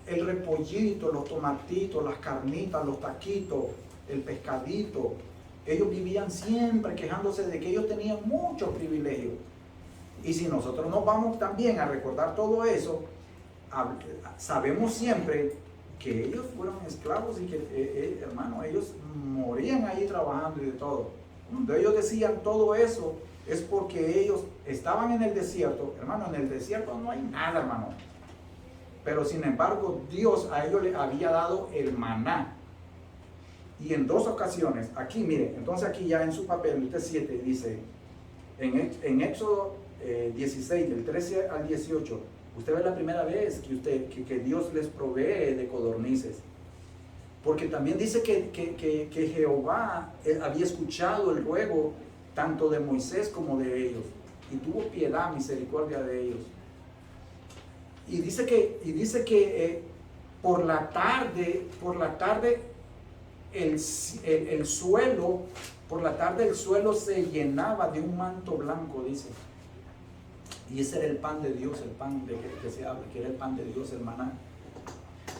el repollito, los tomatitos, las carnitas, los taquitos, el pescadito. Ellos vivían siempre quejándose de que ellos tenían muchos privilegios. Y si nosotros nos vamos también a recordar todo eso, sabemos siempre que ellos fueron esclavos y que, hermano, ellos morían ahí trabajando y de todo. Cuando ellos decían todo eso, es porque ellos estaban en el desierto. Hermano, en el desierto no hay nada, hermano. Pero sin embargo, Dios a ellos les había dado el maná. Y en 2 ocasiones, aquí mire, entonces aquí ya en su papel, usted 7, dice, en Éxodo 16, del 13 al 18, usted ve la primera vez que Dios les provee de codornices. Porque también dice que Jehová había escuchado el ruego tanto de Moisés como de ellos. Y tuvo piedad, misericordia de ellos. Y dice que por la tarde el suelo se llenaba de un manto blanco, dice. Y ese era el pan de Dios, el pan de que se habla, que era el pan de Dios, el maná.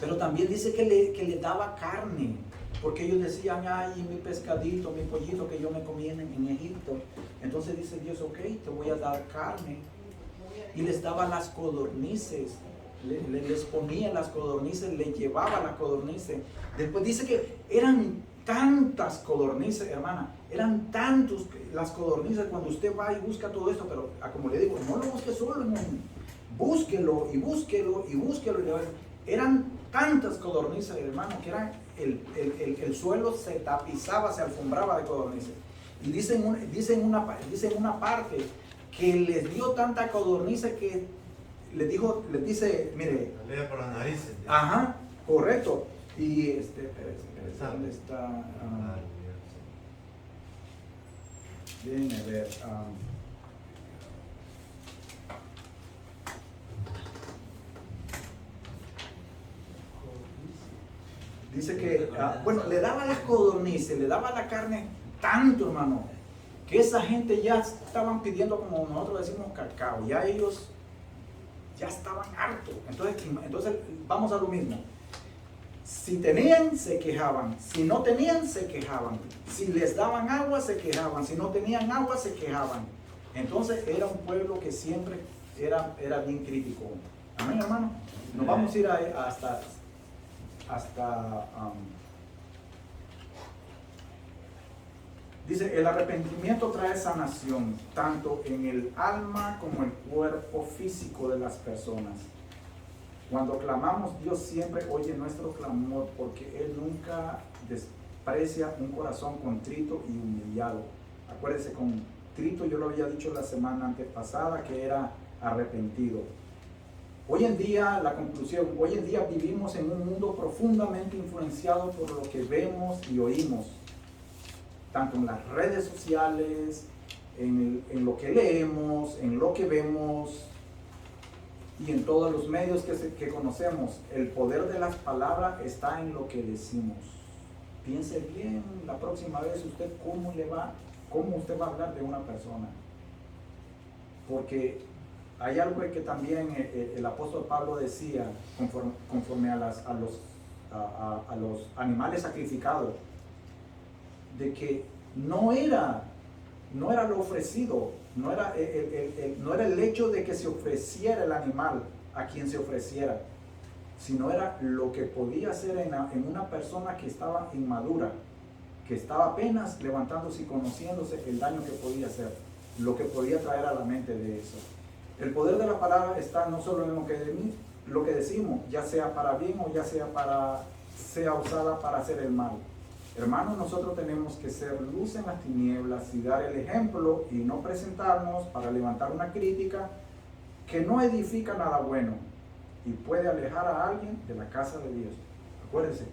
Pero también dice que le daba carne, porque ellos decían, ay, mi pescadito, mi pollito que yo me comí en Egipto. Entonces dice Dios, ok, te voy a dar carne. Y les daba las codornices, les ponía las codornices, les llevaba las codornices. Después dice que eran tantas codornices, hermana, eran tantos las codornices cuando usted va y busca todo esto, pero como le digo, no lo busque solo, búsquelo y búsquelo y búsquelo. Eran tantas codornices, hermano, que eran el suelo se tapizaba, se alfombraba de codornices. Y dice en una parte que les dio tanta codornices que les dice, mire, salía por las narices. Ajá, correcto. Y ¿dónde está? Déjenme ver. Dice que, bueno, le daba las codornices, le daba la carne tanto, hermano, que esa gente ya estaban pidiendo, como nosotros decimos, cacao. Ya ellos ya estaban hartos. Entonces vamos a lo mismo. Si tenían, se quejaban. Si no tenían, se quejaban. Si les daban agua, se quejaban. Si no tenían agua, se quejaban. Entonces era un pueblo que siempre era bien crítico. Amén, hermano. Nos vamos a ir hasta dice, el arrepentimiento trae sanación, tanto en el alma como en el cuerpo físico de las personas. Cuando clamamos, Dios siempre oye nuestro clamor, porque Él nunca desprecia un corazón contrito y humillado. Acuérdese, contrito yo lo había dicho la semana antepasada, que era arrepentido. Hoy en día, la conclusión, hoy en día vivimos en un mundo profundamente influenciado por lo que vemos y oímos, tanto en las redes sociales, en lo que leemos, en lo que vemos y en todos los medios que conocemos. El poder de las palabras está en lo que decimos. Piense bien la próxima vez usted cómo usted va a hablar de una persona. Porque hay algo que también el apóstol Pablo decía conforme a los animales sacrificados, de que no era lo ofrecido, no era el hecho de que se ofreciera el animal a quien se ofreciera, sino era lo que podía hacer en una persona que estaba inmadura, que estaba apenas levantándose y conociéndose el daño que podía hacer, lo que podía traer a la mente de eso. El poder de la palabra está no solo en lo que decimos, ya sea para bien o ya sea usada para hacer el mal. Hermanos, nosotros tenemos que ser luz en las tinieblas y dar el ejemplo y no presentarnos para levantar una crítica que no edifica nada bueno y puede alejar a alguien de la casa de Dios. Acuérdense,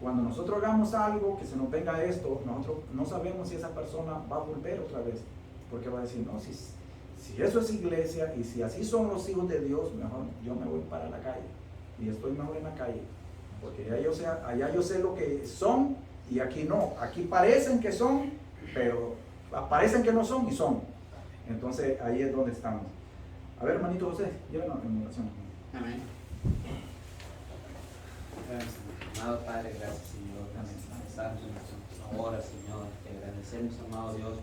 cuando nosotros hagamos algo que se nos venga esto, nosotros no sabemos si esa persona va a volver otra vez, porque va a decir, no, si eso es iglesia y si así son los hijos de Dios, mejor yo me voy para la calle y estoy mejor en la calle, porque allá yo sé lo que son Y aquí no, aquí parecen que son, pero parecen que no son y son. Entonces ahí es donde estamos. A ver, hermanito José, llévenos en oración. Amén. Gracias, amado Padre, gracias, Señor. Santo en nuestra hora, Señor. Te agradecemos, amado Dios,